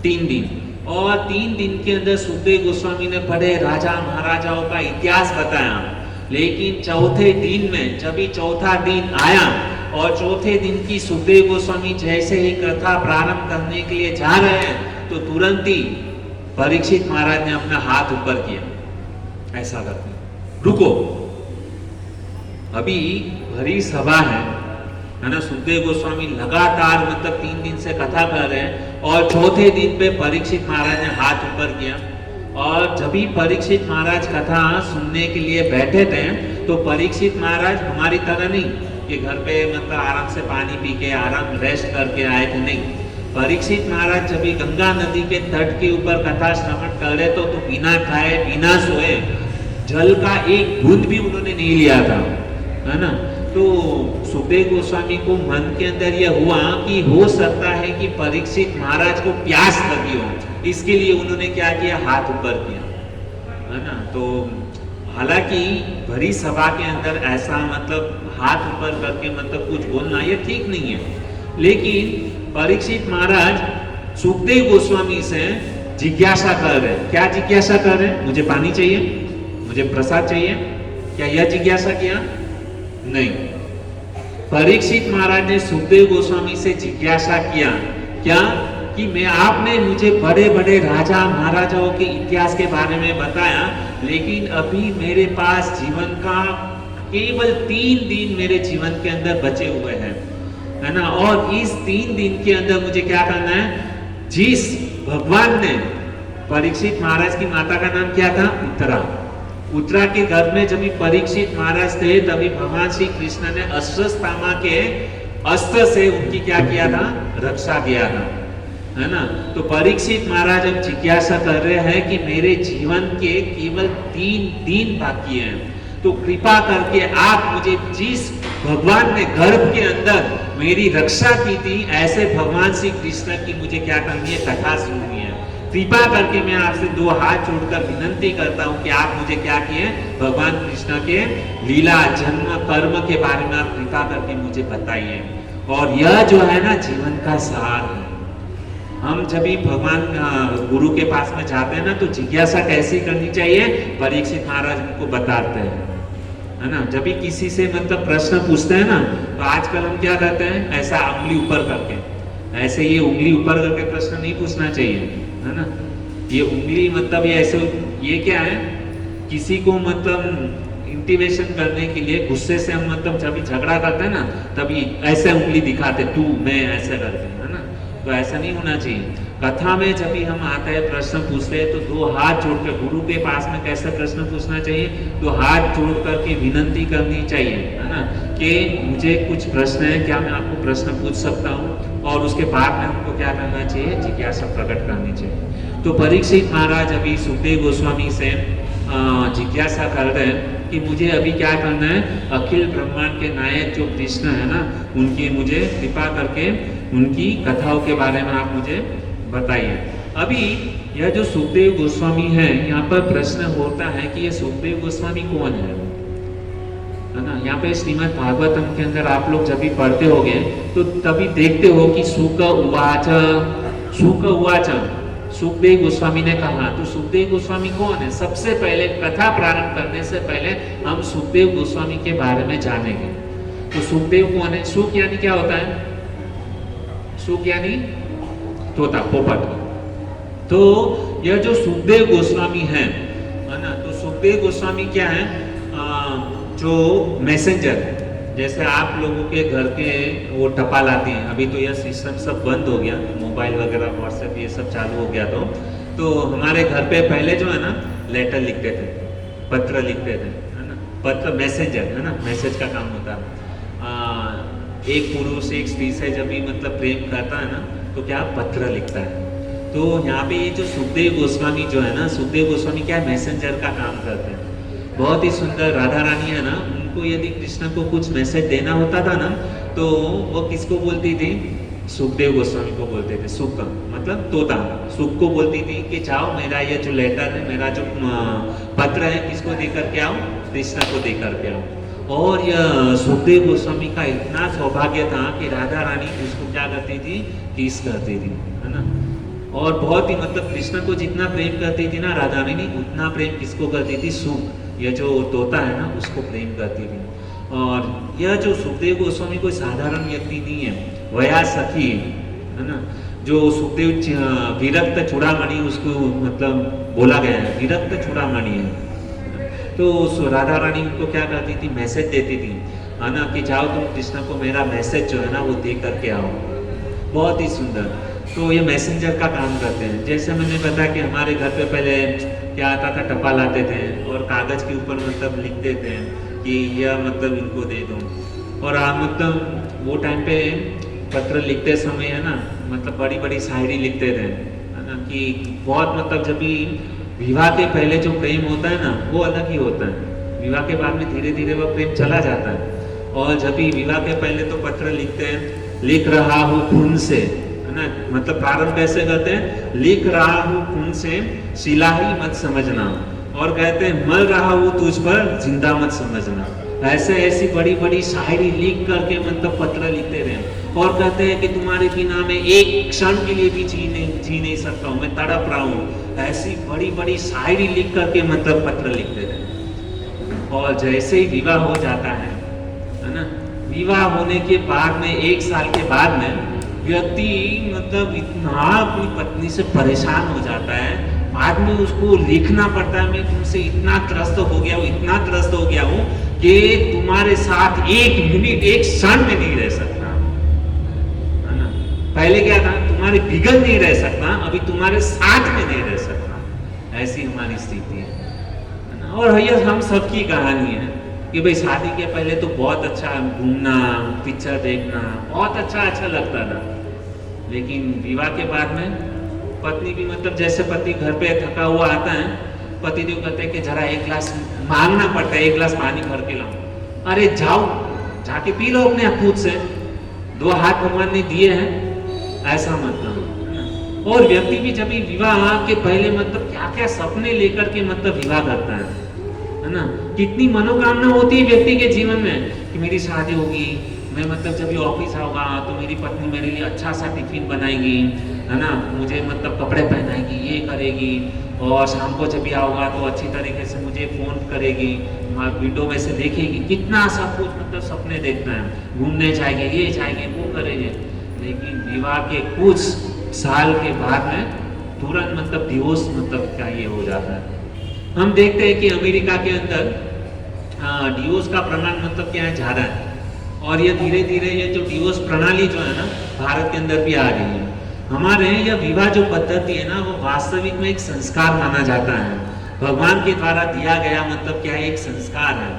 3 दिन। और 3 दिन के अंदर सुखदेव गोस्वामी ने बड़े राजा महाराजाओं का इतिहास बताया। लेकिन चौथे दिन में, जब भी चौथा दिन आया और चौथे दिन की सुखदेव गोस्वामी जैसे ही कथा प्रारंभ करने के लिए जा रहे हैं तो तुरंत ही परीक्षित महाराज ने अपना हाथ ऊपर किया, ऐसा करते, रुको, अभी भरी सभा है ना। सुखदेव गोस्वामी लगातार मतलब 3 दिन से कथा कर रहे हैं, और चौथे दिन पे परीक्षित महाराज ने हाथ ऊपर किया। और जब भी परीक्षित महाराज कथा सुनने के लिए बैठे थे तो परीक्षित महाराज हमारी तरह नहीं कि घर पे मतलब आराम से पानी पी के आराम रेस्ट करके आए थे, नहीं। परीक्षित महाराज जब भी गंगा नदी के तट के ऊपर कथा श्रवण कर रहे तो बिना खाए बिना सोए जल का एक बूंद भी उन्होंने नहीं लिया था, है ना। तो सुखदेव गोस्वामी को मन के अंदर यह हुआ कि हो सकता है कि परीक्षित महाराज को प्यास लगी हो, इसके लिए उन्होंने क्या किया, हाथ ऊपर किया, है ना। तो हालांकि भरी सभा के अंदर ऐसा मतलब हाथ ऊपर करके मतलब कुछ बोलना ये ठीक नहीं है। लेकिन परीक्षित महाराज सुखदेव गोस्वामी से जिज्ञासा कर रहे हैं। क्या जिज्ञासा कर रहे हैं? मुझे पानी चाहिए, मुझे प्रसाद चाहिए, क्या यह जिज्ञासा किया? नहीं। परीक्षित महाराज ने सुखदेव गोस्वामी से जिज्ञासा किया, क्या कि मैं आपने मुझे बड़े बड़े राजा महाराजाओं के इतिहास के बारे में बताया, लेकिन अभी मेरे पास जीवन का केवल 3 दिन मेरे जीवन के अंदर बचे हुए हैं, है ना। और इस 3 दिन के अंदर मुझे क्या करना है, जिस भगवान ने, परीक्षित महाराज की माता का नाम क्या था, उत्तरा के घर में जब परीक्षित महाराज थे तभी भगवान श्री कृष्ण ने अश्वत्थामा के अस्त्र से उनकी क्या किया था, रक्षा किया था, है ना। तो परीक्षित महाराज अब जिज्ञासा कर रहे हैं कि मेरे जीवन के केवल 3 दिन बाकी हैं, तो कृपा करके आप मुझे, जिस भगवान ने गर्भ के अंदर मेरी रक्षा की थी, ऐसे भगवान श्री कृष्ण की मुझे क्या करनी है, कथा सुननी है। कृपा करके मैं आपसे 2 हाथ जोड़कर विनंती करता हूँ कि आप मुझे क्या किए, भगवान कृष्ण के लीला, जन्म, कर्म के बारे में आप कृपा करके मुझे बताइए। और यह जो है ना जीवन का सार है। हम जब भी भगवान गुरु के पास में जाते हैं ना, तो जिज्ञासा कैसी करनी चाहिए, परीक्षित महाराज को बताते हैं, है ना। जब भी किसी से मतलब प्रश्न पूछते हैं ना, तो आजकल हम क्या करते हैं, ऐसा उंगली ऊपर करके, ऐसे ये उंगली ऊपर करके प्रश्न नहीं पूछना चाहिए, है ना। ये उंगली मतलब ये ऐसे, ये क्या है, किसी को मतलब इंटिमेशन करने के लिए, गुस्से से हम मतलब जब भी झगड़ा करते हैं ना, तभी ऐसे उंगली दिखाते, तू मैं, ऐसे करते हैं, है ना। तो ऐसा नहीं होना चाहिए। कथा में जब भी हम आते हैं, प्रश्न पूछते हैं, तो 2 हाथ जोड़कर, गुरु के पास में कैसे प्रश्न पूछना चाहिए, 2 हाथ जोड़ करके विनंती करनी चाहिए, है ना, कि मुझे कुछ प्रश्न है, क्या मैं आपको प्रश्न पूछ सकता हूँ। और उसके बाद में हमको क्या करना चाहिए, जिज्ञासा प्रकट करनी चाहिए। तो परीक्षित महाराज अभी सुखदेव गोस्वामी से जिज्ञासा कर रहे हैं कि मुझे अभी क्या करना है, अखिल ब्रह्मांड के नायक जो कृष्ण है ना, उनकी मुझे कृपा करके उनकी कथाओं के बारे में आप मुझे बताइए। अभी यह जो सुखदेव गोस्वामी है, यहाँ पर प्रश्न होता है कि ये सुखदेव गोस्वामी कौन है ना। यहाँ पे श्रीमद् भागवतम के अंदर आप लोग जब भी पढ़ते होगे तो तभी देखते हो कि सुख उवाच, सुखदेव गोस्वामी ने कहा। तो सुखदेव गोस्वामी कौन है, सबसे पहले कथा प्रारंभ करने से पहले हम सुखदेव गोस्वामी के बारे में जानेंगे। तो सुखदेव कौन है, सुख यानी क्या होता है, सुख यानी तोता, पोपट। तो यह जो सुखदेव गोस्वामी है ना, तो सुखदेव गोस्वामी क्या है, जो मैसेंजर, जैसे आप लोगों के घर के वो टपाल आती हैं, अभी तो यह सिस्टम सब बंद हो गया, मोबाइल वगैरह, व्हाट्सएप ये सब चालू हो गया। तो हमारे घर पे पहले जो है ना, लेटर लिखते थे, पत्र लिखते थे, है ना। पत्र मैसेंजर, है ना, मैसेज का काम होता है। एक पुरुष एक स्त्री से जब भी मतलब प्रेम करता है ना, तो क्या पत्र लिखता है। तो यहाँ पे ये जो सुखदेव गोस्वामी जो है ना, सुखदेव गोस्वामी क्या मैसेंजर का काम करते हैं। बहुत ही सुंदर राधा रानी है ना, उनको यदि कृष्ण को कुछ मैसेज देना होता था ना, तो वो किसको बोलती थी, सुखदेव गोस्वामी को बोलते थे। सुख मतलब तोता, सुख को बोलती थी कि जाओ मेरा ये जो लेटर है, मेरा जो पत्र है, किसको दे करके आओ, कृष्ण को दे करके आओ। और यह सुखदेव गोस्वामी का इतना सौभाग्य था कि राधा रानी उसको क्या करती थी, किस करती थी, है ना। और बहुत ही मतलब कृष्ण को जितना प्रेम करती थी ना राधा रानी, उतना प्रेम किसको करती थी, सुख, यह जो तोता है ना, उसको प्रेम करती थी। और यह जो सुखदेव गोस्वामी कोई साधारण व्यक्ति नहीं है, वया सखी है ना, जो सुखदेव विरक्त चूड़ामणि उसको मतलब बोला गया है, विरक्त चूड़ामणि है। तो राधा रानी उनको क्या करती थी, मैसेज देती थी, है ना, कि जाओ तुम कृष्ण को मेरा मैसेज जो है ना वो दे करके आओ। बहुत ही सुंदर। तो ये मैसेंजर का काम करते हैं। जैसे मैंने बताया कि हमारे घर पे पहले क्या आता था, टपाल आते थे और कागज़ के ऊपर मतलब लिख देते हैं कि यह मतलब इनको दे दो। और मतलब वो टाइम पे पत्र लिखते समय है ना, मतलब बड़ी बड़ी शायरी लिखते थे, है ना, कि बहुत मतलब जब भी विवाह के पहले जो प्रेम होता है ना, वो अलग ही होता है। विवाह के बाद में धीरे धीरे वो प्रेम चला जाता है। और जब भी विवाह के पहले तो पत्र लिखते हैं, लिख रहा हूँ खून से, है ना, मतलब प्रारंभ कैसे करते हैं, लिख रहा हूँ खून से शिला ही मत समझना, और कहते हैं मर रहा हूँ तुझ पर जिंदा मत समझना। ऐसे ऐसी बड़ी बड़ी शायरी लिख करके मतलब पत्र लिखते रहे। और कहते हैं कि तुम्हारे बिना मैं एक क्षण के लिए भी जी नहीं सकता हूँ, मैं तड़प रहा हूँ। ऐसी बड़ी बड़ी शायरी लिख करके मतलब पत्र लिखते रहे। और जैसे ही विवाह हो जाता है ना, विवाह होने के बाद में 1 साल के बाद में व्यक्ति मतलब इतना अपनी पत्नी से परेशान हो जाता है, बाद में उसको लिखना पड़ता है मैं तुमसे इतना त्रस्त हो गया हूँ, इतना त्रस्त हो गया हूँ कि तुम्हारे साथ 1 मिनट 1 क्षण में नहीं रह सकता, है ना। पहले क्या था, तुम्हारे बिगल नहीं रह सकता, अभी तुम्हारे साथ में नहीं रह सकता, ऐसी हमारी स्थिति है ना। और ये हम सबकी कहानी है कि भाई शादी के पहले तो बहुत अच्छा घूमना, पिक्चर देखना बहुत अच्छा लगता था, लेकिन विवाह के बाद में पत्नी भी मतलब जैसे पति घर पे थका हुआ आता है, पति देव कहते हैं कि जरा 1 गिलास मांगना पड़ता है, 1 गिलास पानी भर के लाओ, अरे जाओ जाके पी लो अपने खुद से, 2 हाथ भगवान ने दिए हैं, ऐसा मतलब। और व्यक्ति भी जब विवाह के पहले मतलब क्या क्या सपने लेकर के मतलब विवाह करता है ना। कितनी मनोकामना होती है व्यक्ति के जीवन में कि मेरी शादी होगी, मैं मतलब जब ये ऑफिस आऊँगा तो मेरी पत्नी मेरे लिए अच्छा सा टिफिन बनाएगी, है ना, मुझे मतलब कपड़े पहनाएगी, ये करेगी, और शाम को जब भी आऊँगा तो अच्छी तरीके से मुझे फ़ोन करेगी, विंडो में से देखेगी, कितना सब कुछ मतलब सपने देखता है, घूमने जाएंगे, ये जाएंगे, वो करेंगे। लेकिन विवाह के कुछ साल के बाद में तुरंत मतलब डिवोर्स मतलब क्या ये हो जाता है। हम देखते हैं कि अमेरिका के अंदर डिवोर्स का प्रमाण मतलब क्या है, ज़्यादा है, और ये धीरे धीरे ये जो डिवोर्स प्रणाली जो है ना भारत के अंदर भी आ रही है। हमारे यह विवाह जो पद्धति है ना वो वास्तविक में एक संस्कार माना जाता है, भगवान के द्वारा दिया गया मतलब क्या है, एक संस्कार है।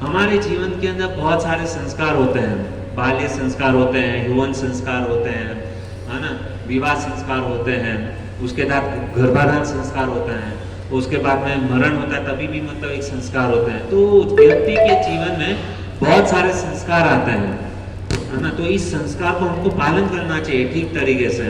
हमारे जीवन के अंदर बहुत सारे संस्कार होते हैं, बाल्य संस्कार होते हैं, यौवन संस्कार होते हैं, है ना, विवाह संस्कार होते हैं, उसके बाद गर्भाधान संस्कार होते हैं, उसके बाद में मरण होता है तभी भी मतलब एक संस्कार होते हैं। तो व्यक्ति के जीवन में बहुत सारे संस्कार आते हैं, है ना, तो इस संस्कार को हमको पालन करना चाहिए ठीक तरीके से।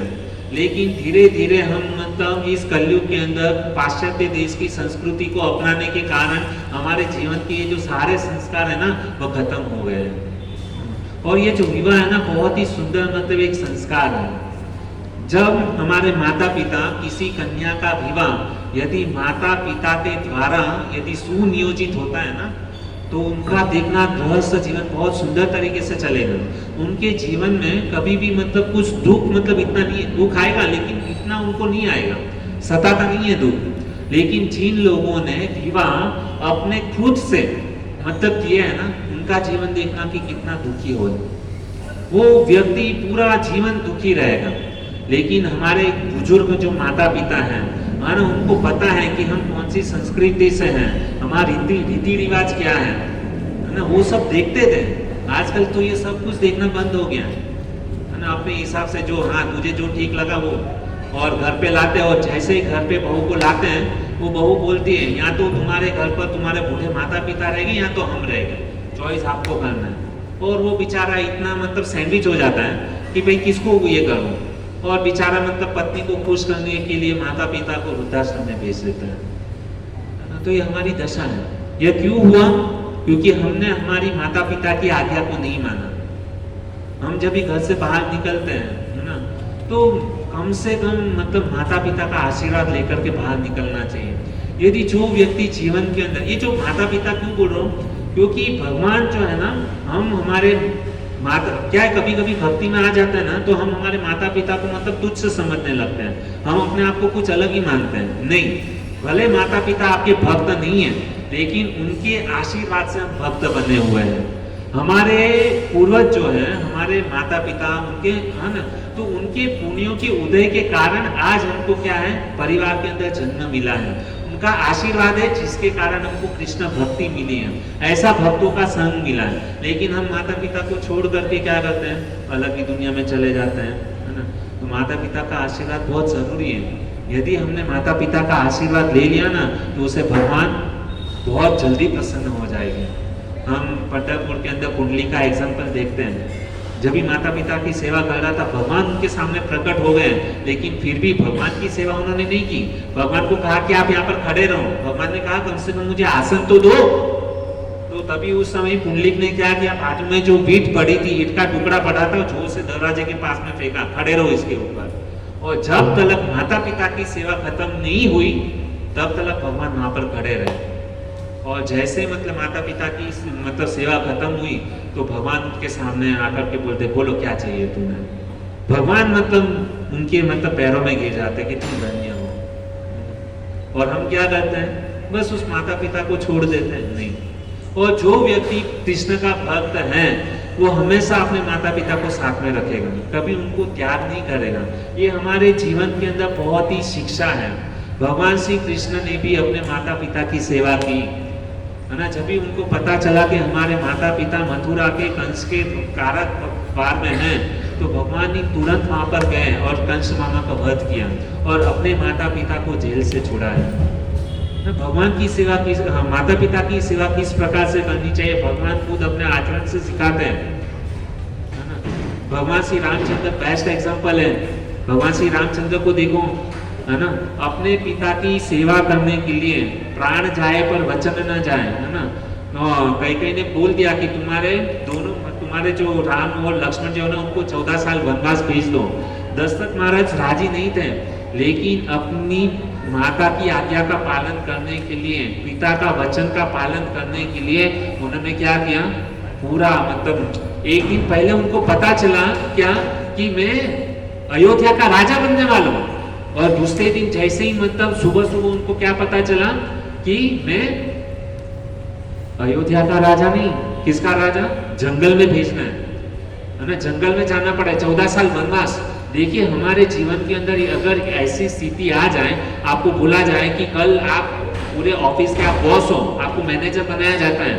लेकिन धीरे धीरे हम मतलब इस कलयुग के अंदर पाश्चात्य देश की संस्कृति को अपनाने के कारण हमारे जीवन के ये जो सारे संस्कार है ना वो खत्म हो गए हैं। और ये जो विवाह है ना बहुत ही सुंदर मतलब एक संस्कार है। जब हमारे माता पिता किसी कन्या का विवाह यदि माता पिता के द्वारा यदि सुनियोजित होता है ना तो उनका देखना गृहस्थ जीवन बहुत सुंदर तरीके से चलेगा। उनके जीवन में कभी भी मतलब कुछ दुख मतलब इतना नहीं, दुख आएगा लेकिन इतना उनको नहीं आएगा, सताता नहीं है दुख। लेकिन जिन लोगों ने विवाह अपने खुद से मतलब किए है ना उनका जीवन देखना कि कितना दुखी हो, वो व्यक्ति पूरा जीवन दुखी रहेगा। लेकिन हमारे बुजुर्ग जो माता पिता हैं मानो उनको पता है कि हम कौन सी संस्कृति से हैं, हमारी रीति रिवाज क्या है ना, वो सब देखते थे। आजकल तो ये सब कुछ देखना बंद हो गया है ना, अपने हिसाब से जो हाँ तुझे जो ठीक लगा वो, और घर पे लाते हैं, और जैसे ही घर पे बहू को लाते हैं वो बहू बोलती है या तो तुम्हारे घर पर तुम्हारे बूढ़े माता पिता रहेंगे या तो हम रहेंगे, चॉइस आपको करना है। और वो बेचारा इतना मतलब सैंडविच हो जाता है कि भाई किसको ये करूँ, और बेचारा मतलब पत्नी को खुश करने के लिए माता पिता को वृद्धाश्रम में भेज देता है। तो ये हमारी दशा है। यह क्यों हुआ? क्योंकि हमने हमारी माता पिता की आज्ञा को नहीं माना। हम जब भी घर से बाहर निकलते हैं है ना तो कम से कम मतलब माता पिता का आशीर्वाद लेकर के बाहर निकलना चाहिए। यदि जो व्यक्ति जीवन के अंदर ये जो माता पिता क्यों बोल रहा हूँ, क्योंकि भगवान जो है ना हम हमारे माता क्या है कभी कभी भक्ति में आ जाता है ना तो हम हमारे माता पिता को मतलब तुच्छ समझने लगते हैं, हम अपने आप को कुछ अलग ही मानते हैं। नहीं, भले माता पिता आपके भक्त नहीं है लेकिन उनके आशीर्वाद से हम भक्त बने हुए हैं। हमारे पूर्वज जो है हमारे माता पिता उनके है ना तो उनके पुण्यों के उदय के कारण आज हमको क्या है परिवार के अंदर जन्म मिला है, उनका आशीर्वाद है जिसके कारण हमको कृष्ण भक्ति मिली है, ऐसा भक्तों का संग मिला है। लेकिन हम माता पिता को छोड़ करके क्या करते हैं, अलग ही दुनिया में चले जाते हैं, है ना। तो माता पिता का आशीर्वाद बहुत जरूरी है। यदि हमने माता पिता का आशीर्वाद ले लिया ना तो उसे भगवान बहुत जल्दी प्रसन्न हो जाएंगे। हम पंढरपुर के अंदर कुंडली का एग्जाम्पल देखते हैं, जब भी माता पिता की सेवा कर रहा था भगवान उनके सामने प्रकट हो गए, लेकिन फिर भी भगवान की सेवा उन्होंने नहीं की। भगवान को कहा कि आप यहाँ पर खड़े रहो, भगवान ने कहा कम से कम मुझे आसन तो दो। तो तभी उस समय पुंडलिक ने क्या किया, बाजू में जो ईंट पड़ी थी, ईंट का टुकड़ा पड़ा था, जोर से दरवाजे के पास में फेंका, खड़े रहो इसके ऊपर। और जब तक माता पिता की सेवा खत्म नहीं हुई तब तक भगवान वहां पर खड़े रहे। और जैसे मतलब माता पिता की मतलब सेवा खत्म हुई तो भगवान के सामने आकर के बोलते बोलो क्या चाहिए तुम्हें। भगवान मतलब उनके मतलब पैरों में गिर जाते कि तुम धन्य हो। और हम क्या करते हैं, बस उस माता पिता को छोड़ देते हैं। नहीं, और जो व्यक्ति कृष्ण का भक्त है वो हमेशा अपने माता पिता को साथ में रखेगा, कभी उनको त्याग नहीं करेगा। ये हमारे जीवन के अंदर बहुत ही शिक्षा है। भगवान श्री कृष्ण ने भी अपने माता पिता की सेवा की, है ना। जब भी उनको पता चला कि हमारे माता पिता मथुरा के कंस के कारक पार में हैं, तो भगवान ने तुरंत वहां पर गए और कंस मामा का वध किया और अपने माता पिता को जेल से छुड़ाया। भगवान की सेवा किस, माता पिता की सेवा किस प्रकार से करनी चाहिए भगवान खुद अपने आचरण से सिखाते हैं, है ना। भगवान श्री रामचंद्र बेस्ट एग्जांपल है। भगवान श्री रामचंद्र को देखो, है ना, अपने पिता की सेवा करने के लिए प्राण जाए पर वचन न जाए, है ना। कई ने बोल दिया कि तुम्हारे जो राम और लक्ष्मण जो है ना उनको 14 साल वनवास भेज दो। दशरथ महाराज राजी नहीं थे, लेकिन अपनी माता की आज्ञा का पालन करने के लिए, पिता का वचन का पालन करने के लिए उन्होंने क्या किया, पूरा मतलब एक दिन पहले उनको पता चला क्या कि मैं अयोध्या का राजा बनने वाला हूँ, और दूसरे दिन जैसे ही मतलब सुबह सुबह उनको क्या पता चला कि मैं अयोध्या का राजा नहीं, किसका राजा, जंगल में भेजना है ना। जंगल में जाना पड़ा, 14 साल वनवास। देखिए हमारे जीवन के अंदर अगर ऐसी स्थिति आ जाए, आपको बोला जाए कि कल आप पूरे ऑफिस के आप बॉस हो, आपको मैनेजर बनाया जाता है,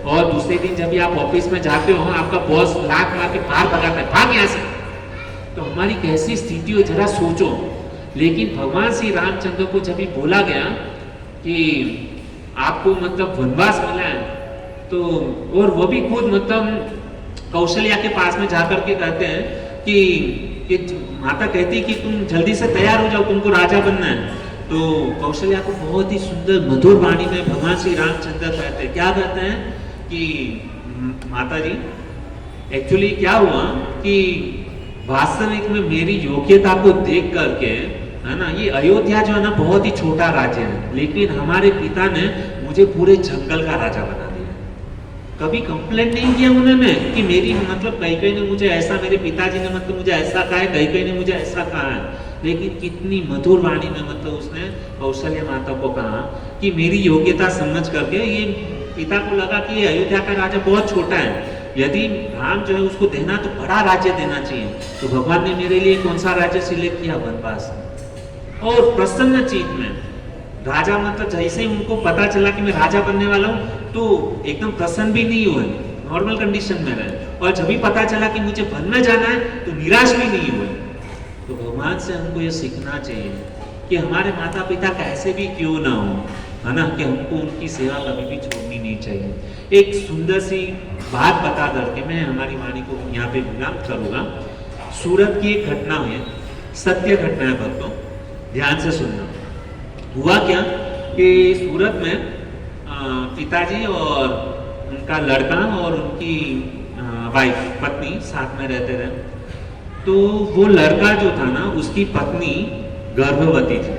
और दूसरे दिन जब भी आप ऑफिस में जाते हो आपका बॉस लात मार के बाहर भगाता है, भाग यहाँ से, तो हमारी कैसी स्थिति हो जरा सोचो। लेकिन भगवान श्री रामचंद्र को जब भी बोला गया कि आपको मतलब वनवास मिला है, तो और वो भी खुद मतलब कौशल्या के पास में जाकर के कहते हैं कि माता कहती कि तुम जल्दी से तैयार हो जाओ, तुमको राजा बनना है। तो कौशल्या को बहुत ही सुंदर मधुर वाणी में भगवान श्री रामचंद्र कहते हैं, क्या कहते हैं कि माता जी एक्चुअली क्या हुआ कि वास्तविक में मेरी योग्यता को देख करके, है ना, ये अयोध्या जो है ना बहुत ही छोटा राज्य है, लेकिन हमारे पिता ने मुझे पूरे जंगल का राजा बना दिया। कभी कंप्लेंट नहीं किया उन्होंने कि मेरी मतलब कई ने मुझे ऐसा, मेरे पिताजी ने मतलब मुझे ऐसा कहा है, कई ने मुझे ऐसा कहा है, लेकिन कितनी मधुर वाणी में मतलब उसने कौशल्या माता को कहा कि मेरी योग्यता समझ करके, ये पिता को लगा कि ये अयोध्या का राजा बहुत छोटा है, यदि राम जो है उसको देना तो बड़ा राज्य देना चाहिए। तो भगवान ने मेरे लिए कौन सा राज्य सिलेक्ट किया, वनवास। और प्रसन्न चित्त में राजा मतलब जैसे ही उनको पता चला कि मैं राजा बनने वाला हूँ, तो एकदम प्रसन्न भी नहीं हुए, नॉर्मल कंडीशन में रहे, और जब भी पता चला कि मुझे वन में जाना है तो निराश भी नहीं हुए। तो भगवान से हमको ये सीखना चाहिए कि हमारे माता पिता कैसे भी क्यों ना हो, है ना, कि हमको उनकी सेवा कभी भी छोड़नी नहीं चाहिए। एक सुंदर सी बात बता करके मैं हमारी वाणी को यहाँ पे विराम करूँगा। सूरत की एक घटना हुई, सत्य घटना है भक्तों, ध्यान से सुनना। हुआ क्या कि सूरत में पिताजी और उनका लड़का और उनकी वाइफ पत्नी साथ में रहते थे। तो वो लड़का जो था ना, उसकी पत्नी गर्भवती थी,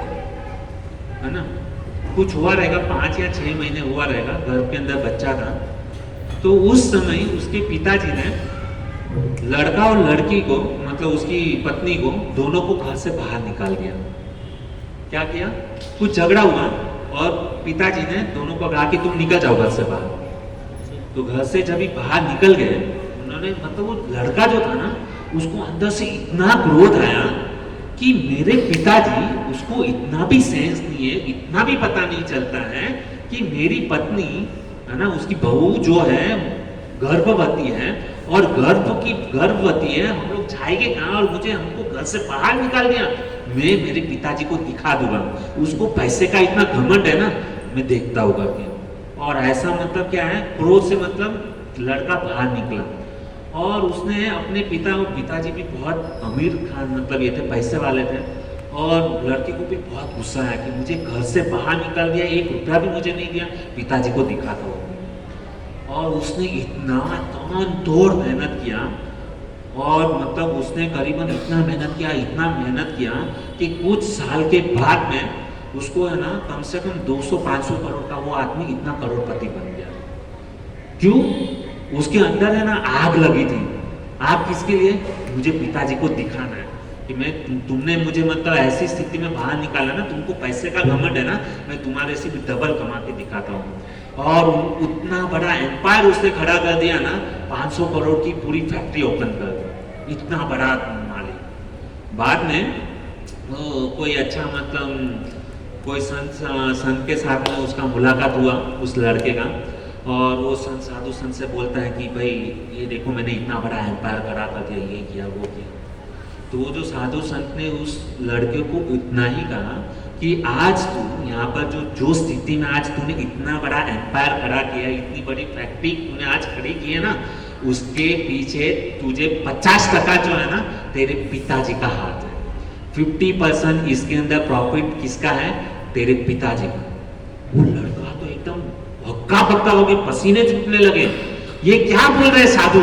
है ना, कुछ हुआ रहेगा 5 या 6 महीने हुआ रहेगा, गर्भ के अंदर बच्चा था। तो उस समय उसके पिताजी ने लड़का और लड़की को मतलब उसकी पत्नी को दोनों को घर से बाहर निकाल दिया। क्या किया, कुछ झगड़ा हुआ और पिताजी ने दोनों को कहा कि तुम निकल जाओ घर से बाहर। तो घर से जब ही बाहर निकल गए उन्होंने, मतलब वो लड़का जो था ना उसको अंदर से इतना क्रोध आया कि मेरे पिताजी, उसको इतना भी सेंस नहीं है, इतना भी पता नहीं चलता है कि मेरी पत्नी, है ना, उसकी बहू जो है गर्भवती है, और गर्भवती है, हम लोग जाएंगे कहाँ, और मुझे हमको घर से बाहर निकाल दिया। मैं मेरे पिताजी को दिखा दूंगा, उसको पैसे का इतना घमंड है ना, मैं देखता होगा क्या। और ऐसा मतलब क्या है, क्रोध से मतलब लड़का बाहर निकला, और उसने अपने पिताजी भी बहुत अमीर खान मतलब ये थे, पैसे वाले थे, और लड़के को भी बहुत गुस्सा आया कि मुझे घर से बाहर निकाल दिया, 1 रुपया भी मुझे नहीं दिया, पिताजी को दिखाता होगा। और उसने इतना तोड़ मेहनत किया, और मतलब उसने करीबन इतना मेहनत किया कि कुछ साल के बाद में उसको है ना कम से कम 200-500 करोड़ का वो आदमी इतना करोड़पति बन गया। क्यों? उसके अंदर है ना आग लगी थी। आग किसके लिए? मुझे पिताजी को दिखाना है कि मैं तुमने मुझे मतलब ऐसी स्थिति में बाहर निकाला ना, तुमको पैसे का घमंड है ना, मैं तुम्हारे से भी डबल कमा के दिखाता हूँ। और उतना बड़ा एम्पायर उसने खड़ा कर दिया ना, 500 करोड़ की पूरी फैक्ट्री ओपन कर दी, इतना बड़ा मालिक। बाद में कोई अच्छा मतलब कोई संत के साथ में उसका मुलाकात हुआ उस लड़के का, और वो संत साधु संत से बोलता है कि भाई ये देखो मैंने इतना बड़ा एम्पायर खड़ा कर दिया, ये किया वो किया। तो वो जो साधु संत ने उस लड़के को इतना ही कहा कि आज तू यहाँ पर जो स्थिति में आज तूने इतना बड़ा एम्पायर खड़ा किया, इतनी बड़ी फैक्ट्री तूने आज खड़ी की है ना, उसके पीछे तुझे 50% जो है ना तेरे पिताजी का हाथ है। 50% इसके अंदर प्रॉफिट किसका है? तेरे पिताजी का। वो लड़का तो एकदम हक्का बक्का हो गया, पसीने छूटने लगे। ये क्या बोल रहे साधु?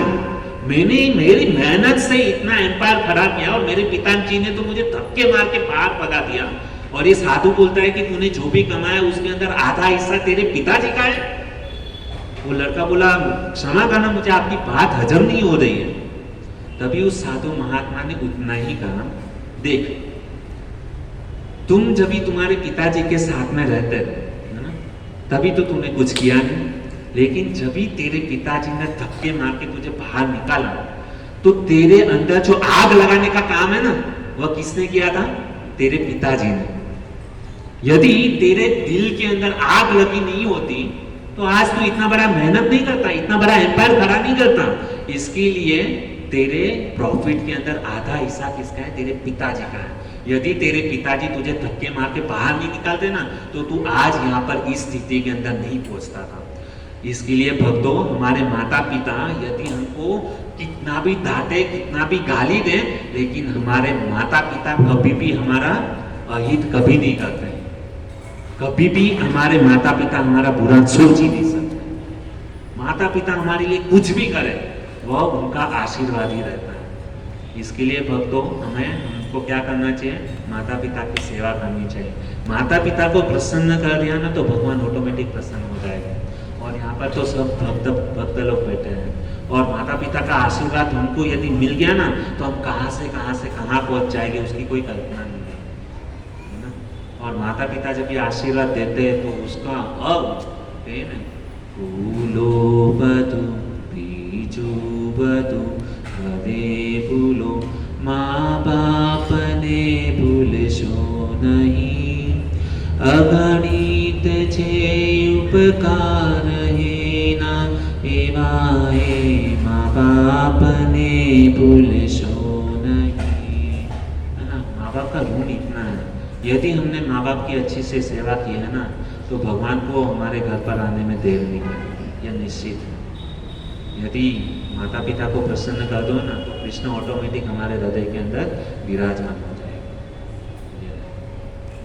मैंने मेरी मेहनत से इतना एम्पायर खड़ा किया और मेरे पिताजी ने तो मुझे धक्के मार के बाहर भगा दिया, और ये साधु बोलता है कि तूने जो भी कमाया उसके अंदर आधा हिस्सा तेरे पिताजी का है। वो लड़का बोला क्षमा करना, मुझे आपकी बात हजम नहीं हो रही है। तभी उस साधु महात्मा ने उतना ही कहा, देख तुम जब भी तुम्हारे पिताजी के साथ में रहते थे है ना, तभी तो तूने कुछ किया नहीं, लेकिन जब भी तेरे पिताजी ने धक्के मार के तुझे बाहर निकाला, तो तेरे अंदर जो आग लगाने का काम है ना, वह किसने किया था? तेरे पिताजी ने। यदि तेरे दिल के अंदर आग लगी नहीं होती तो आज तू इतना बड़ा मेहनत नहीं करता, इतना बड़ा एम्पायर खड़ा नहीं करता। इसके लिए तेरे प्रॉफिट के अंदर आधा हिस्सा किसका है? तेरे पिताजी का है। यदि तेरे पिताजी तुझे धक्के मार के बाहर नहीं निकालते ना, तो तू आज यहाँ पर इस स्थिति के अंदर नहीं पहुंचता था। इसके लिए भक्तों, हमारे माता पिता यदि हमको कितना भी डांटे, कितना भी गाली दे, लेकिन हमारे माता पिता कभी भी हमारा अहित कभी नहीं करते। कभी भी हमारे माता पिता हमारा बुरा सोच ही नहीं सकते। माता पिता हमारे लिए कुछ भी करे, वह उनका आशीर्वाद ही रहता है। इसके लिए भक्तों, हमको क्या करना चाहिए? माता पिता की सेवा करनी चाहिए। माता पिता को प्रसन्न कर दिया ना, तो भगवान ऑटोमेटिक प्रसन्न हो जाएगा। और यहाँ पर तो सब भक्त लोग बैठे हैं, और माता पिता का आशीर्वाद हमको यदि मिल गया ना, तो हम कहाँ से कहाँ पहुँच जाएंगे उसकी कोई कल्पना नहीं है ना। और माता पिता जब ये आशीर्वाद देते हैं तो उसका फूलो बधु बीजू बधु हरे फूलो, माँ बाप ने भूलशो नहीं, अगणित छे उपकार है ना, एवाए माँ बाप ने भूलशो नहीं, है ना। माँ बाप का ऋण इतना है। यदि हमने माँ बाप की अच्छी से सेवा की है ना, तो भगवान को हमारे घर पर आने में देर नहीं लगेगी, यह निश्चित है। यदि माता पिता को प्रसन्न कर दो ना, तो कृष्ण ऑटोमेटिक हमारे हृदय के अंदर विराजमान हो जाएगा।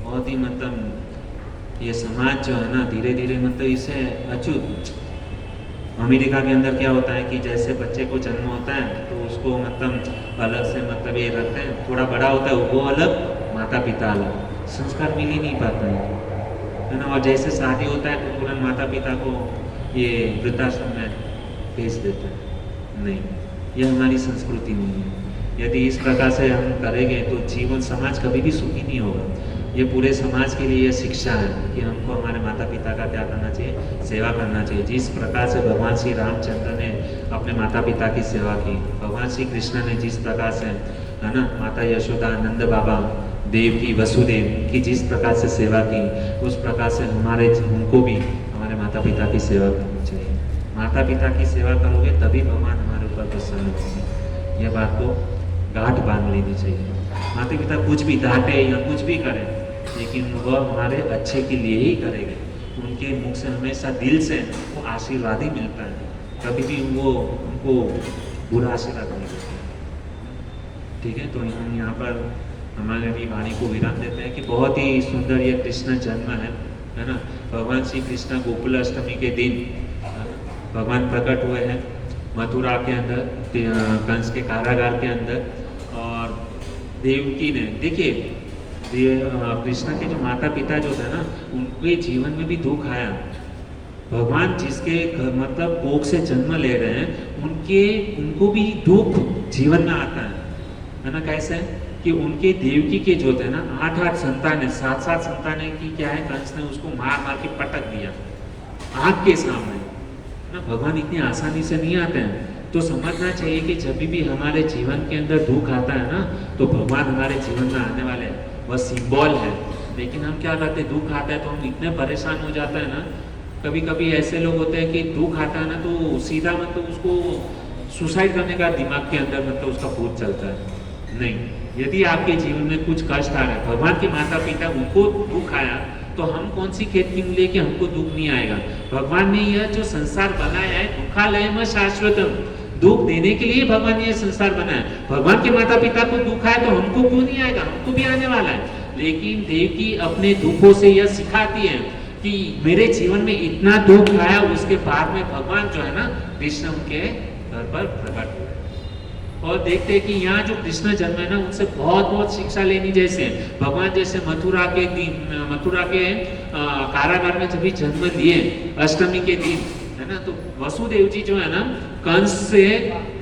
बहुत ही मतलब ये समाज जो है ना, धीरे धीरे मतलब इसे अछूत। अमेरिका के अंदर क्या होता है कि जैसे बच्चे को जन्म होता है तो उसको मतलब अलग से मतलब ये रखते हैं, थोड़ा बड़ा होता है वो अलग, माता पिता अलग, संस्कार मिल ही नहीं पाता है ना। और जैसे शादी होता है तो तुरंत माता पिता को ये वृद्धाश्रम में भेज देते हैं। नहीं, यह हमारी संस्कृति नहीं है। यदि इस प्रकार से हम करेंगे तो जीवन समाज कभी भी सुखी नहीं होगा। ये पूरे समाज के लिए शिक्षा है कि हमको हमारे माता पिता का क्या करना चाहिए? सेवा करना चाहिए। जिस प्रकार से भगवान श्री रामचंद्र ने अपने माता पिता की सेवा की, भगवान श्री कृष्ण ने जिस प्रकार से है ना माता यशोदा, नंद बाबा, देवकी, वसुदेव की जिस प्रकार से सेवा की, उस प्रकार से हमको भी हमारे माता पिता की सेवा करनी चाहिए। माता पिता की सेवा करोगे तभी भगवान हमारे ऊपर प्रसन्न होंगे। यह बात को गांठ बांध लेनी चाहिए। माता पिता कुछ भी डांटे या कुछ भी करें, लेकिन वह हमारे अच्छे के लिए ही करेंगे। उनके मुख से हमेशा दिल से वो आशीर्वाद ही मिलता है, कभी भी वो उनको बुरा आशीर्वाद नहीं देते। ठीक है, तो हम यहाँ पर हमारे भी वाणी को विराम देते हैं कि बहुत ही सुंदर ये कृष्ण जन्म है ना। भगवान श्री कृष्ण गोकुल अष्टमी के दिन भगवान प्रकट हुए हैं मथुरा के अंदर, कंस के कारागार के अंदर। और देवकी ने, देखिए कृष्ण के जो माता पिता जो थे ना, उनके जीवन में भी दुख आया। भगवान जिसके मतलब कोख से जन्म ले रहे हैं, उनको भी दुख जीवन में आता है ना। कैसे कि उनके देवकी के जो थे ना 8 संतान है, 7 संतान की क्या है, कंस ने उसको मार मार के पटक दिया आँख के सामने ना। भगवान इतनी आसानी से नहीं आते हैं। तो समझना चाहिए कि जब भी हमारे जीवन के अंदर दुख आता है ना, तो भगवान हमारे जीवन में आने वाले हैं, वह सिंबल है। लेकिन हम क्या करते हैं, दुख आता है तो हम इतने परेशान हो जाते हैं ना। कभी कभी ऐसे लोग होते हैं कि दुख आता है ना तो सीधा मतलब उसको सुसाइड करने का दिमाग के अंदर मतलब उसका भूत चलता है। नहीं, यदि आपके जीवन में कुछ कष्ट आ रहा है, भगवान के माता पिता उनको दुख आया, तो हम कौन सी खेत की मूल्य कि हमको दुख नहीं आएगा। भगवान ने यह जो संसार बनाया है, दुखालय में शाश्वतम, दुख देने के लिए भगवान ने यह संसार बनाया। भगवान के माता पिता को दुख आए तो हमको क्यों नहीं आएगा, हमको भी आने वाला है। लेकिन देवकी अपने दुखों से यह सिखाती है कि मेरे जीवन में इतना दुख आया, उसके बाद में भगवान जो है ना कृष्ण उनके घर पर प्रकट हुए। और देखते हैं कि यहाँ जो कृष्ण जन्म है ना, उनसे बहुत शिक्षा लेनी जैसे है। भगवान जैसे मथुरा के कारागार में जब भी जन्म लिए अष्टमी के दिन, है ना, तो वसुदेव जी जो है ना कंस से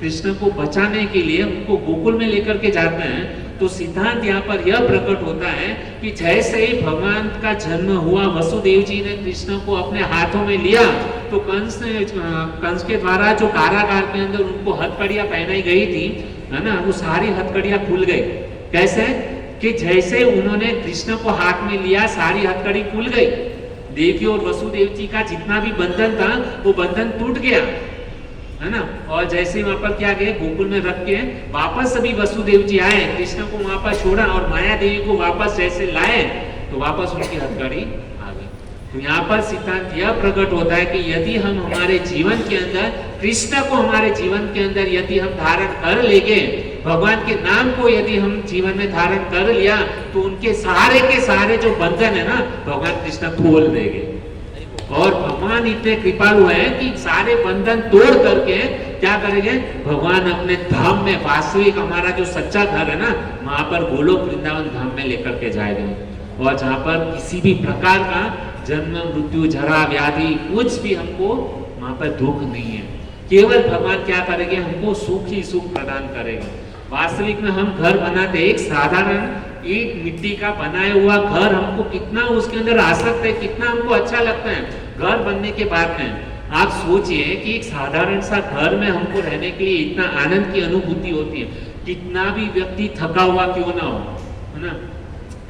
कृष्ण को बचाने के लिए उनको गोकुल में लेकर के जाते हैं। तो सिद्धांत यहाँ पर यह प्रकट होता है कि जैसे ही भगवान का जन्म हुआ, वसुदेव जी ने कृष्ण को अपने हाथों में लिया, तो कंस के द्वारा जो कारागार के अंदर उनको हथकड़ियां पहनाई गई थी, है ना, वो सारी हथकड़ियां खुल गई। कैसे कि जैसे उन्होंने कृष्ण को हाथ में लिया, सारी हथकड़ी खुल गई। देवकी और वसुदेव जी का जितना भी बंधन था, वो बंधन टूट गया, है ना। और जैसे वहां पर क्या गए, गोकुल में रख के वापस सभी वसुदेव जी आए, कृष्ण को वहां पर छोड़ा और माया देवी को वापस जैसे लाए, तो वापस उनकी हथकड़ी आ गई। तो यहाँ पर सिद्धांत यह प्रकट होता है कि यदि हम हमारे जीवन के अंदर कृष्ण को हमारे जीवन के अंदर यदि हम धारण कर लेंगे, भगवान के नाम को यदि हम जीवन में धारण कर लिया, तो उनके सारे के सारे जो बंधन है ना, भगवान कृष्ण खोल देंगे। और भगवान इतने कृपालु हैं कि सारे बंधन तोड़ करके क्या करेंगे, भगवान अपने धाम में, वास्तविक हमारा जो सच्चा घर है ना, वहां पर गोलोक वृंदावन धाम में लेकर के जाएंगे। और जहाँ पर किसी भी प्रकार का जन्म मृत्यु जरा व्याधि कुछ भी हमको वहां पर दुख नहीं है। केवल भगवान क्या करेंगे, हमको सुख ही सुख प्रदान करेंगे। वास्तविक में हम घर बनाते, एक साधारण ईट मिट्टी का बनाया हुआ घर हमको कितना उसके अंदर आसक्त है, कितना हमको अच्छा लगता है। घर बनने के बाद में आप सोचिए कि एक साधारण सा घर में हमको रहने के लिए इतना आनंद की अनुभूति होती है। कितना भी व्यक्ति थका हुआ क्यों ना हो, है ना,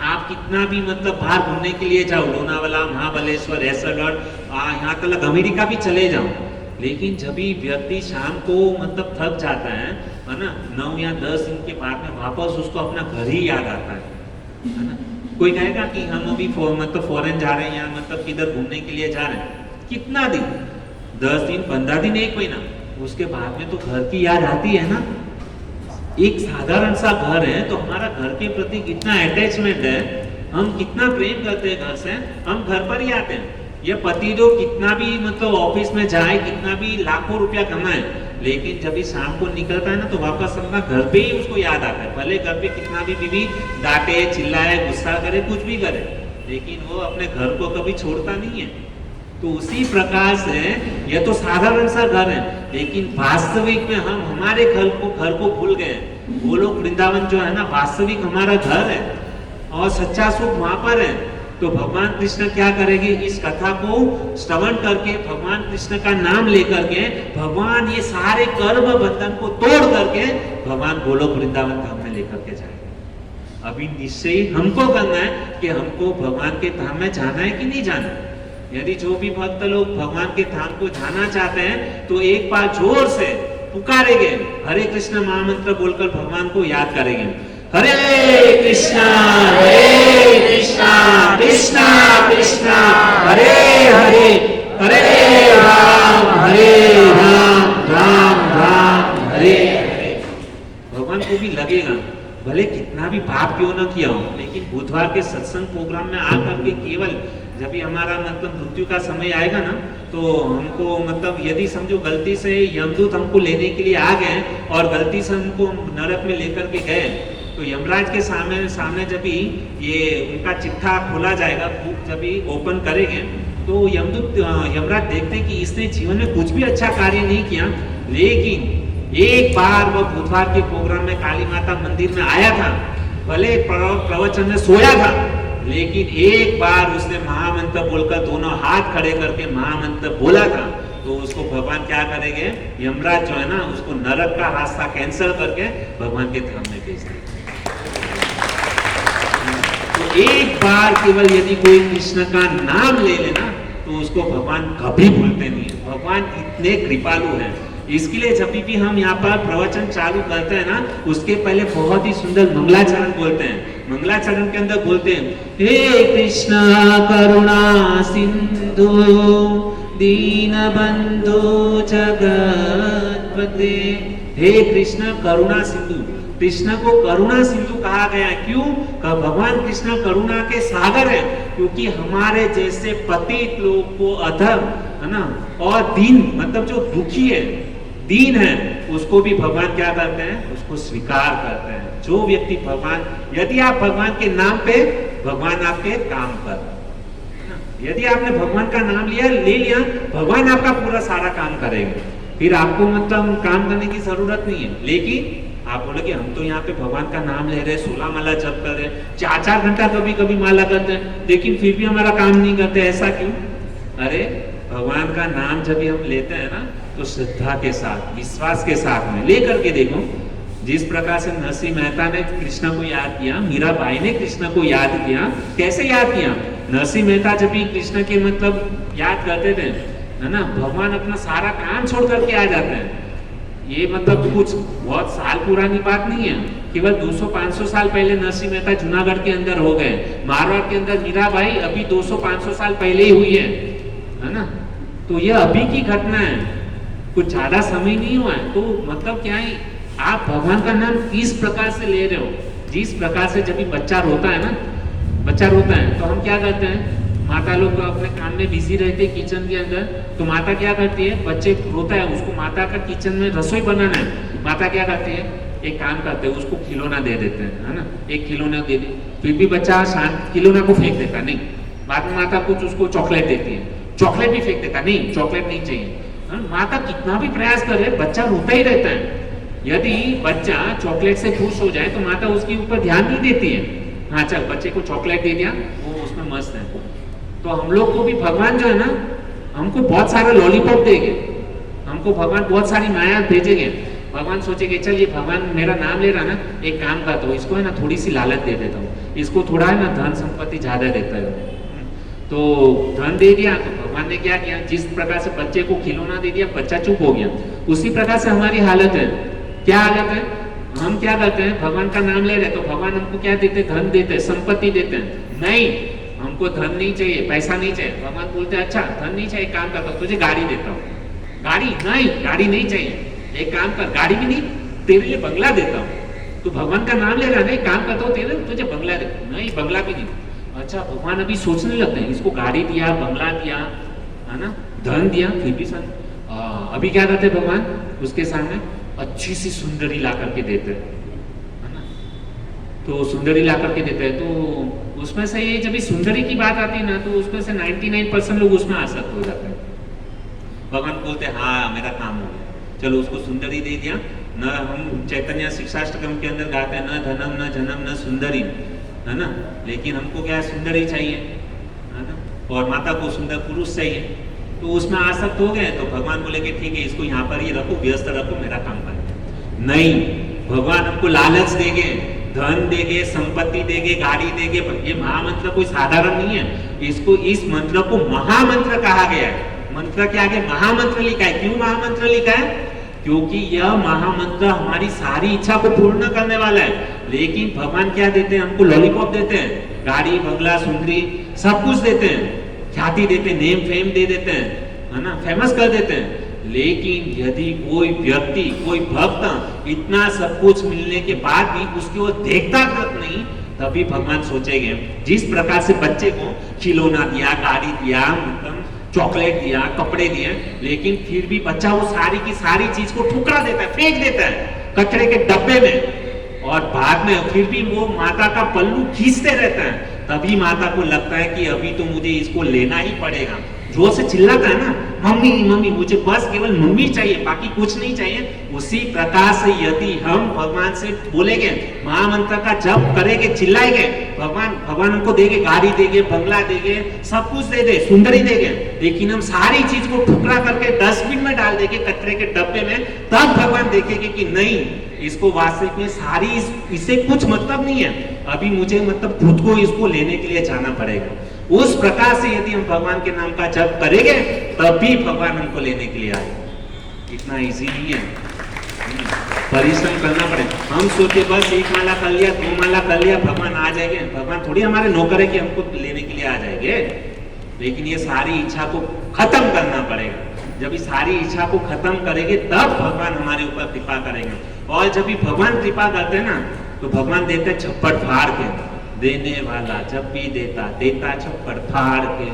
आप कितना भी मतलब बाहर घूमने के लिए जाओ, लोनावाला, महाबलेश्वर, ऐसरगढ़, यहाँ तक अमेरिका भी चले जाओ, लेकिन जब भी व्यक्ति शाम को मतलब थक जाता है ना, 9 या 10 दिन के बाद में वापस उसको अपना घर ही याद आता है ना। कोई कहेगा कि हम अभी मतलब फॉरेन जा रहे हैं या मतलब किधर घूमने के लिए जा रहे हैं, कितना दिन, 10 दिन, 15 दिन, 1 महीना, उसके बाद में तो घर की याद आती है ना। एक साधारण सा घर है तो हमारा घर के प्रति कितना अटैचमेंट है, हम कितना प्रेम करते हैं घर से, हम घर पर ही आते हैं। ये पति जो कितना भी मतलब ऑफिस में जाए, कितना भी लाखों रुपया कमाए, लेकिन जब भी शाम को निकलता है ना, तो वापस अपना घर पे ही उसको याद आता है। भले घर पे कितना भी बीवी डांटे, चिल्लाए, गुस्सा करे, कुछ भी करे, लेकिन वो अपने घर को कभी छोड़ता नहीं है। तो उसी प्रकार से यह तो साधारण सा घर है, लेकिन वास्तविक में हम हमारे घर को भूल गए। गोलोक वृंदावन जो है ना, वास्तविक हमारा घर है और सच्चा सुख वहां पर है। तो भगवान कृष्ण क्या करेंगे, इस कथा को श्रवण करके, भगवान कृष्ण का नाम लेकर के, भगवान ये सारे कर्म बंधन को तोड़ करके भगवान गोलोक वृंदावन धाम में लेकर के जाएंगे। अभी निश्चय हमको करना है कि हमको भगवान के धाम में जाना है कि नहीं जाना। यदि जो भी भक्त लोग भगवान के धाम को जाना चाहते हैं, तो एक बार जोर से पुकारेंगे, हरे कृष्ण महामंत्र बोलकर भगवान को याद करेंगे। हरे कृष्णा कृष्णा कृष्णा हरे हरे, हरे राम राम राम हरे हरे। भगवान को भी लगेगा, भले कितना भी पाप क्यों ना किया हो, लेकिन बुधवार के सत्संग प्रोग्राम में आकर के केवल जब भी हमारा मतलब मृत्यु का समय आएगा ना, तो हमको मतलब यदि समझो गलती से यमदूत हमको लेने के लिए आ गए और गलती से हमको नरक में लेकर के गए, तो यमराज के सामने जब भी ये उनका चिट्ठा खोला जाएगा, बुक जब भी ओपन करेंगे, तो यमराज देखते हैं कि इसने जीवन में कुछ भी अच्छा कार्य नहीं किया, लेकिन एक बार वह बुधवार के प्रोग्राम में काली माता मंदिर में आया था, भले प्रवचन में सोया था, लेकिन एक बार उसने महामंत्र बोलकर दोनों हाथ खड़े करके महामंत्र बोला था, तो उसको भगवान क्या करेंगे, यमराज जो है ना, उसको नरक का रास्ता कैंसिल करके भगवान के धाम में भेज देंगे। तो एक बार केवल यदि कोई कृष्ण का नाम ले लेना, तो उसको भगवान कभी भूलते नहीं है। भगवान इतने कृपालु हैं। इसके लिए जब भी हम यहाँ पर प्रवचन चालू करते हैं ना, उसके पहले बहुत ही सुंदर मंगलाचरण बोलते हैं। मंगलाचरण के अंदर बोलते हैं, हे कृष्ण करुणा सिंधु दीन बंधु जगतपते। हे कृष्ण करुणा सिंधु। कृष्ण को करुणा सिंधु कहा गया, क्यों? भगवान कृष्ण करुणा के सागर है, क्योंकि हमारे जैसे पतित लोग को अधम है ना, और दीन मतलब जो दुखी है, दीन है, उसको भी भगवान क्या करते हैं, उसको स्वीकार करते हैं। जो व्यक्ति भगवान, यदि आप भगवान के नाम पे, भगवान आपके काम कर, यदि आपने भगवान का नाम ले लिया, भगवान आपका पूरा सारा काम करेंगे। फिर आपको मतलब काम करने की जरूरत नहीं है। लेकिन आप बोले कि हम तो यहाँ पे भगवान का नाम ले रहे, 16 माला जप कर रहे, 4-4 घंटा कभी कभी माला करते हैं, लेकिन फिर भी हमारा काम नहीं करते, ऐसा क्यों? अरे भगवान का नाम जब भी हम लेते हैं ना, तो श्रद्धा के साथ, विश्वास के साथ में लेकर के देखो। जिस प्रकार से नरसिंह मेहता ने कृष्ण को याद किया, मीराबाई ने कृष्ण को याद किया, कैसे याद किया? नरसिंह मेहता जब भी कृष्ण के मतलब याद करते थे, है ना, भगवान अपना सारा काम छोड़ करके आ जाते हैं। ये मतलब कुछ बहुत साल पुरानी बात नहीं है, केवल 200-500 साल पहले नरसिंह मेहता जूनागढ़ के अंदर हो गए। मारवाड़ के अंदर मीराबाई अभी 200-500 साल पहले ही हुई है ना। तो ये अभी की घटना है, कुछ ज्यादा समय नहीं हुआ है। तो मतलब क्या है, आप भगवान का नाम किस प्रकार से ले रहे हो? जिस प्रकार से जब भी बच्चा रोता है ना, बच्चा रोता है तो हम क्या करते हैं, माता लोग अपने काम में बिजी रहते हैं किचन के अंदर, तो माता क्या करती है, बच्चे रोता है, उसको माता का किचन में रसोई बनाना है, माता क्या करती है, एक काम करते हैं, उसको खिलौना दे देते हैं, है ना, एक खिलौना दे दे, फिर भी बच्चा शांत खिलौना को फेंक देता नहीं। बाद में माता कुछ उसको चॉकलेट देती है, चॉकलेट भी फेंक देता नहीं, चॉकलेट नहीं चाहिए। माता कितना भी प्रयास करे, बच्चा रोता ही रहता है। यदि बच्चा चॉकलेट से खुश हो जाए तो माता उसके ऊपर ध्यान नहीं देती है, हाँ चल बच्चे को चॉकलेट दे दिया, वो उसमें मस्त है। तो हम लोग को भी भगवान जो है ना, हमको बहुत सारे लॉलीपॉप देंगे, हमको भगवान बहुत सारी माया भेजेंगे। भगवान सोचेंगे चल ये भगवान मेरा नाम ले रहा ना, एक काम करता हूँ, इसको है ना थोड़ी सी लालच दे देता हूँ, इसको थोड़ा है ना धन संपत्ति ज्यादा देता है। तो धन दे दिया, तो भगवान ने क्या किया, जिस प्रकार से बच्चे को खिलौना दे दिया, बच्चा चुप हो गया, उसी प्रकार से हमारी हालत है। क्या हालत है, हम क्या करते हैं, भगवान का नाम ले रहे तो भगवान हमको क्या देते, धन देते, संपत्ति देते हैं। नहीं, हमको धन नहीं चाहिए, पैसा नहीं चाहिए। भगवान बोलते हैं अच्छा धन नहीं चाहिए, काम करता हूँ, तुझे गाड़ी देता हूँ। गाड़ी नहीं, गाड़ी नहीं चाहिए, एक काम कर, गाड़ी भी नहीं, तेरे लिए बंगला देता हूँ। तो भगवान का नाम ले रहा है, काम करता हूँ, तेरे तुझे बंगला देता हूँ। नहीं, बंगला भी नहीं। अच्छा, भगवान अभी सोचने लगते हैं, इसको गाड़ी दिया, बंगला दिया, है ना, धन दिया, फिर भी अभी क्या करते भगवान, उसके सामने अच्छी सी सुंदरी ला करके देते है ना। तो सुंदरी ला करके देते हैं, तो उसमें से ये जब सुंदरी की बात आती है ना, तो उसमें से 99% लोग उसमें आसक्त हो जाते हैं। भगवान बोलते हैं हाँ मेरा काम हो गया, चलो उसको सुंदरी दे दिया। न हम चैतन्य शिक्षाष्टकम के अंदर गाते हैं, न धनम न जनम न सुंदरी, है ना, लेकिन हमको क्या सुंदरी चाहिए, है ना, और माता को सुंदर पुरुष चाहिए। तो उसमें आसक्त हो गए, तो भगवान बोले कि ठीक है इसको यहाँ पर ही रखो, व्यस्त रखो, मेरा काम कर। नहीं, भगवान हमको लालच देंगे, धन देंगे, संपत्ति देंगे, गाड़ी देंगे। ये महामंत्र कोई साधारण नहीं है, इसको इस मंत्र को महामंत्र कहा गया है। मंत्र के आगे महामंत्र लिखा है। क्यों महामंत्र लिखा है? क्योंकि यह महामंत्र हमारी सारी इच्छा को पूर्ण करने वाला है। लेकिन भगवान क्या देते हैं, हमको लॉलीपॉप देते हैं, गाड़ी बंगला सुंदरी सब कुछ देते हैं, ख्याति देते हैं, नेम फेम दे देते हैं, है ना, फेमस कर देते हैं। लेकिन यदि कोई व्यक्ति, कोई भक्त इतना सब कुछ मिलने के बाद भी उसकी ओर देखता तक नहीं, तभी भगवान सोचेंगे। जिस प्रकार से बच्चे को खिलौना दिया, गाड़ी दिया, मतलब चॉकलेट दिया, कपड़े दिए, लेकिन फिर भी बच्चा वो सारी की सारी चीज को ठुकरा देता है, फेंक देता है कचरे के डब्बे में, और बाद में फिर भी वो माता का पल्लू खींचते रहते हैं, तभी माता को लगता है कि अभी तो मुझे इसको लेना ही पड़ेगा। जोर से चिल्लाता है ना, मम्मी मम्मी, मुझे बस केवल मम्मी चाहिए, बाकी कुछ नहीं चाहिए। उसी प्रकार से यदि हम भगवान से बोलेंगे, महामंत्र का जप करेंगे, चिल्लाएंगे, भगवान हमको देंगे, गाड़ी देंगे, बंगला देंगे, सब कुछ दे दे, सुंदरी देंगे, लेकिन हम सारी चीज को ठुकरा करके डस्टबिन में डाल देंगे, कचरे के डब्बे में, तब भगवान देखेंगे कि नहीं, इसको वास्तविक में सारी इससे कुछ मतलब नहीं है, अभी मुझे मतलब खुद को इसको लेने के लिए जाना पड़ेगा। उस प्रकार से यदि हम भगवान के नाम का जप करेंगे, तभी भगवान हमको लेने के लिए आएगा। इतना इजी नहीं है, परिश्रम करना पड़ेगा। हम सोचे बस एक माला कर लिया, 2 माला कर लिया, भगवान आ जाएंगे। भगवान थोड़ी हमारे नौकर है कि हमको लेने के लिए आ जाएंगे, लेकिन ये सारी इच्छा को खत्म करना पड़ेगा। जब ये सारी इच्छा को खत्म करेंगे, तब भगवान हमारे ऊपर कृपा करेंगे। और जब भी भगवान कृपा करते हैं ना, तो भगवान देते हैं छप्पड़ फाड़ के, देने वाला जब भी देता छप्पड़ फाड़ के,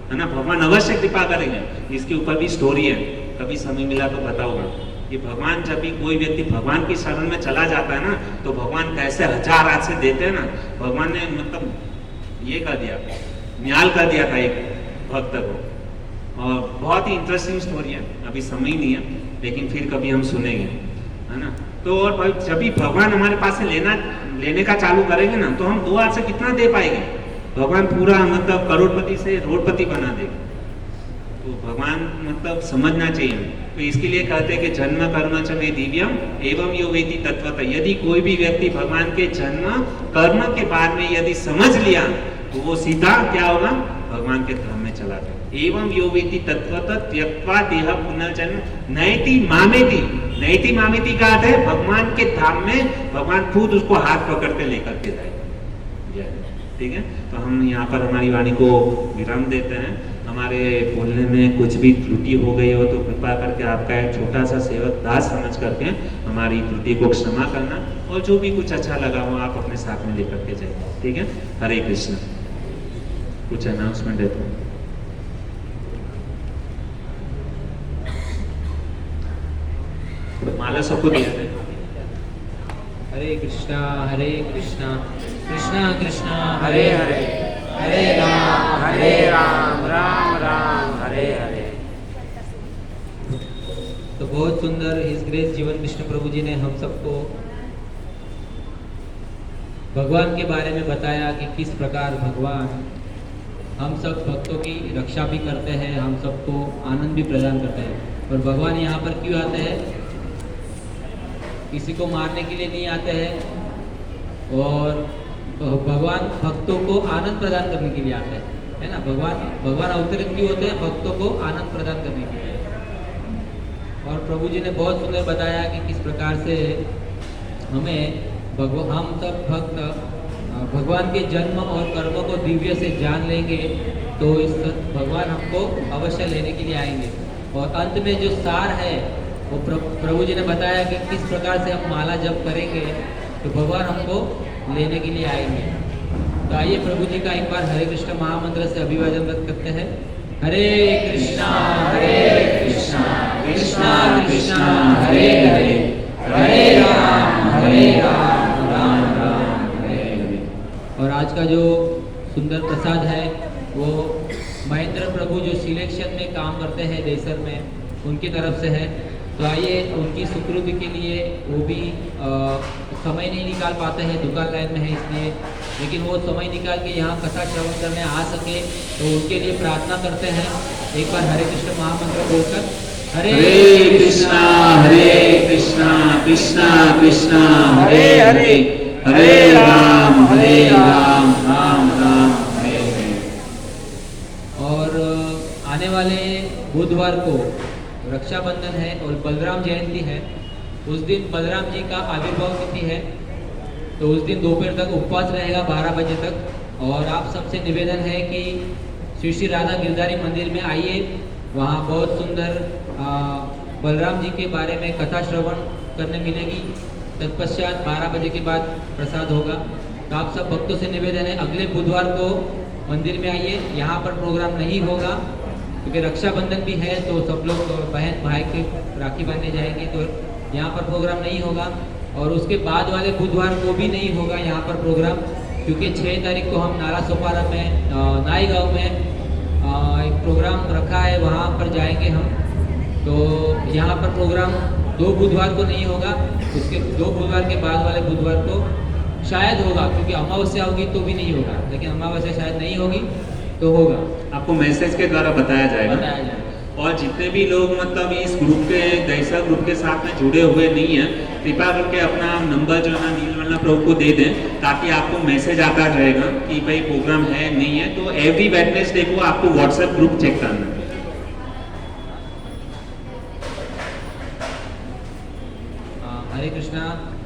है ना। भगवान अवश्य कृपा करेंगे। इसके ऊपर भी स्टोरी है, कभी समय मिला तो बताऊंगा कि भगवान जब भी कोई व्यक्ति भगवान की शरण में चला जाता है ना, तो भगवान कैसे हजार हाथ से देते हैं ना। भगवान ने मतलब ये कर दिया, न्याल कर दिया था एक भक्त को, और बहुत ही इंटरेस्टिंग स्टोरी है। अभी समय नहीं है, लेकिन फिर कभी हम सुनेंगे, है ना। तो और जब भी भगवान हमारे पास से लेने का चालू करेंगे ना, तो हम 2 हाथ से कितना दे पाएंगे। भगवान पूरा मतलब करोड़पति से रोडपति बना देगा। तो भगवान मतलब समझना चाहिए। तो इसके लिए कहते हैं कि जन्म कर्म च मे दिव्यम एवं यो वेति तत्वतः। यदि कोई भी व्यक्ति भगवान के जन्म कर्म के बाद में यदि समझ लिया, तो वो सीधा क्या होगा, भगवान के धाम में चला जाए। एवं यो वेति तत्वतः त्यक्त्वा देह पुनर्जन्म नैति मामेति। नैति मामेति का अर्थ है भगवान के धाम में भगवान खुद उसको हाथ पकड़ के लेकर के जाएगा। ठीक है, तो हम यहाँ पर हमारी वाणी को विराम देते हैं। हमारे बोलने में कुछ भी त्रुटि हो गई हो तो कृपा करके आपका एक छोटा सा सेवक दास समझ करके हमारी त्रुटि को क्षमा करना, और जो भी कुछ अच्छा लगा हो आप अपने साथ में लेकर के जाइए। ठीक है, हरे कृष्ण। कुछ अनाउंसमेंट है तो माला सबको दिया है। हरे कृष्णा कृष्णा कृष्णा हरे हरे, हरे राम राम राम हरे हरे। तो बहुत सुंदर हिज ग्रेस जीवन कृष्ण प्रभु जी ने हम सबको भगवान के बारे में बताया कि किस प्रकार भगवान हम सब भक्तों की रक्षा भी करते हैं, हम सबको आनंद भी प्रदान करते हैं। और भगवान यहाँ पर क्यों आते हैं, किसी को मारने के लिए नहीं आते हैं, और भगवान भक्तों को आनंद प्रदान करने के लिए आते हैं, है ना। भगवान अवतरित क्यों होते हैं, भक्तों को आनंद प्रदान करने के लिए। और प्रभु जी ने बहुत सुंदर बताया कि किस प्रकार से हमें हम सब भक्त भगवान के जन्म और कर्म को दिव्य से जान लेंगे, तो इस भगवान हमको अवश्य लेने के लिए आएंगे। और अंत में जो सार है वो प्रभु जी ने बताया कि किस प्रकार से हम माला जप करेंगे तो भगवान हमको लेने के लिए आएंगे। तो आइए प्रभु जी का एक बार हरे कृष्ण महामंत्र से अभिवादन करते हैं। हरे कृष्णा कृष्णा कृष्णा हरे हरे, हरे राम राम राम हरे हरे। और आज का जो सुंदर प्रसाद है वो महेंद्र प्रभु जो सिलेक्शन में काम करते हैं देसर में, उनकी तरफ से है। तो आइए उनकी सुकृति के लिए, वो भी समय नहीं निकाल पाते हैं, दुकान लाइन में है इसलिए, लेकिन वो समय निकाल के यहाँ कथा श्रवण करने आ सके, तो उनके लिए प्रार्थना करते हैं। एक बार हरे कृष्ण महामंत्र बोलकर हरे कृष्णा कृष्णा कृष्णा हरे हरे, हरे राम राम राम हरे हरे। और आने वाले बुधवार को रक्षाबंधन है और बलराम जयंती है। उस दिन बलराम जी का आविर्भाव तिथि है, तो उस दिन दोपहर तक उपवास रहेगा 12 बजे तक। और आप सबसे निवेदन है कि श्री श्री राधा गिरधारी मंदिर में आइए, वहाँ बहुत सुंदर बलराम जी के बारे में कथा श्रवण करने मिलेगी। तत्पश्चात 12 बजे के बाद प्रसाद होगा। तो आप सब भक्तों से निवेदन है अगले बुधवार को मंदिर में आइए। यहाँ पर प्रोग्राम नहीं होगा क्योंकि रक्षाबंधन भी है, तो सब लोग बहन भाई के राखी बांधने जाएंगे, तो यहाँ पर प्रोग्राम नहीं होगा। और उसके बाद वाले बुधवार को भी नहीं होगा यहाँ पर प्रोग्राम, क्योंकि 6 तारीख को हम नाला सोपारा में नाई गाँव में एक प्रोग्राम रखा है, वहाँ पर जाएंगे हम। तो यहाँ पर प्रोग्राम 2 बुधवार को नहीं होगा, उसके 2 बुधवार के बाद वाले बुधवार को शायद होगा, क्योंकि अमावस्या होगी तो भी नहीं होगा, लेकिन अमावस्या शायद नहीं होगी तो होगा, आपको मैसेज के द्वारा बताया जाएगा। बताया जाएगा। और जितने भी लोग मतलब इस ग्रुप के दैसा ग्रुप के साथ में जुड़े हुए नहीं हैं, कृपया करके अपना नंबर जो है ना नीलमणि प्रभु को दे दें, ताकि आपको मैसेज आता रहेगा कि भाई प्रोग्राम है नहीं है। तो एवरी वेडनेसडे को आपको व्हाट्सएप ग्रुप चेक करना है। हरे कृष्णा।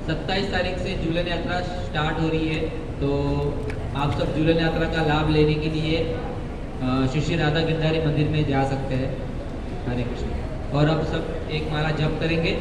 27 तारीख से झूलन यात्रा स्टार्ट हो रही है, तो आप सब झूलन यात्रा का लाभ लेने के लिए श्री श्री राधा गिरधारी मंदिर में जा सकते हैं। हरे कृष्ण। और अब सब एक माला जप करेंगे,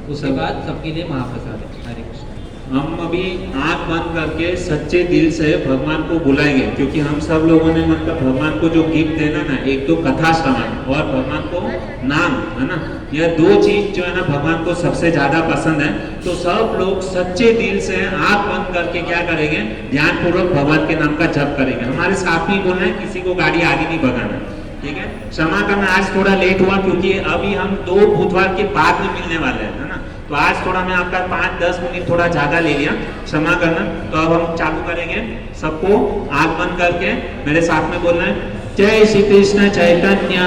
उसके बाद सबके लिए महाप्रसाद है। हरे कृष्ण। हम अभी आंख बंद करके सच्चे दिल से भगवान को बुलाएंगे, क्योंकि हम सब लोगों ने मतलब भगवान को जो गिफ्ट देना ना, एक तो कथा श्रवण और भगवान को नाम, है ना, यह 2 चीज जो है ना भगवान को सबसे ज्यादा पसंद है। तो सब लोग सच्चे दिल से आंख बंद करके क्या करेंगे, ध्यान पूर्वक भगवान के नाम का जप करेंगे। हमारे साथ ही बोलना है, किसी को गाड़ी आगे नहीं भगाना, ठीक है। क्षमा करना, आज थोड़ा लेट हुआ, क्योंकि अभी हम 2 बुधवार के बाद में मिलने वाले हैं, है ना। तो आज थोड़ा मैं आपका 5-10 मिनट थोड़ा ज्यादा ले लिया, क्षमा करना। तो अब हम चालू करेंगे, सबको आंख बंद करके मेरे साथ में बोलना है। जय श्री कृष्ण चैतन्य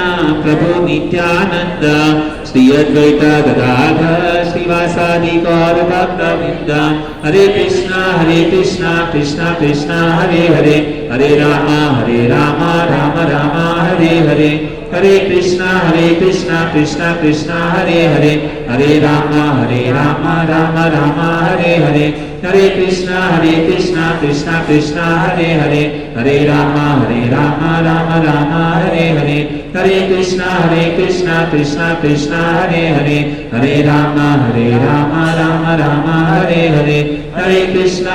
प्रभु नित्यानंद, श्री अद्वैत गदाधर श्रीवासादि गौर भक्तवृंद। हरे कृष्णा कृष्णा कृष्णा हरे हरे, हरे राम राम राम हरे हरे। हरे कृष्णा कृष्णा कृष्णा हरे हरे, हरे राम राम राम हरे हरे। हरे कृष्णा कृष्णा कृष्णा हरे हरे, हरे राम राम राम हरे हरे। हरे कृष्णा कृष्णा कृष्णा हरे हरे, हरे राम राम राम हरे हरे। हरे कृष्णा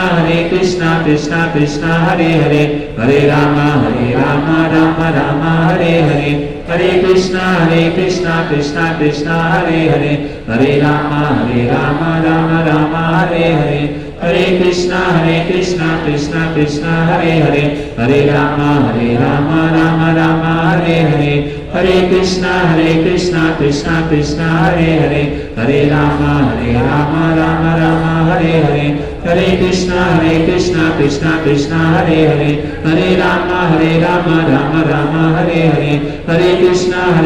कृष्णा कृष्णा हरे हरे, हरे राम राम राम हरे हरे। हरे कृष्णा कृष्णा कृष्णा हरे हरे, हरे राम राम राम हरे हरे। हरे कृष्णा कृष्णा कृष्णा हरे हरे, हरे राम राम राम हरे हरे। हरे कृष्णा कृष्णा कृष्णा हरे हरे, हरे राम राम राम हरे हरे। हरे कृष्णा कृष्णा कृष्णा हरे हरे, हरे राम राम राम हरे हरे। हरे कृष्णा कृष्णा कृष्णा हरे हरे, हरे राम राम राम हरे हरे। हरे कृष्णा कृष्णा कृष्णा हरे हरे, हरे राम राम राम हरे हरे। हरे कृष्णा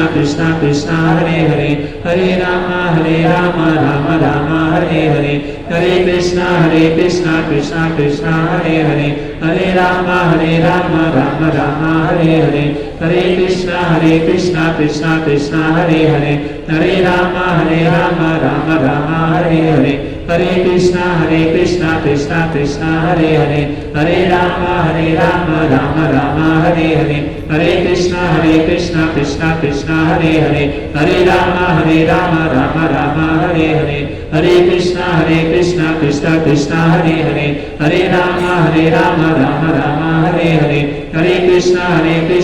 कृष्णा कृष्णा हरे हरे, हरे राम राम राम हरे हरे। हरे कृष्णा कृष्णा कृष्णा हरे हरे, हरे राम राम राम हरे हरे। हरे कृष्णा कृष्णा कृष्णा हरे हरे, हरे राम राम राम हरे हरे। हरे कृष्णा कृष्णा कृष्णा हरे हरे, हरे राम राम राम हरे हरे। हरे कृष्णा कृष्णा कृष्णा हरे हरे, हरे राम राम राम हरे हरे। हरे कृष्णा कृष्णा कृष्णा हरे हरे, हरे राम राम राम हरे हरे। हरे कृष्णा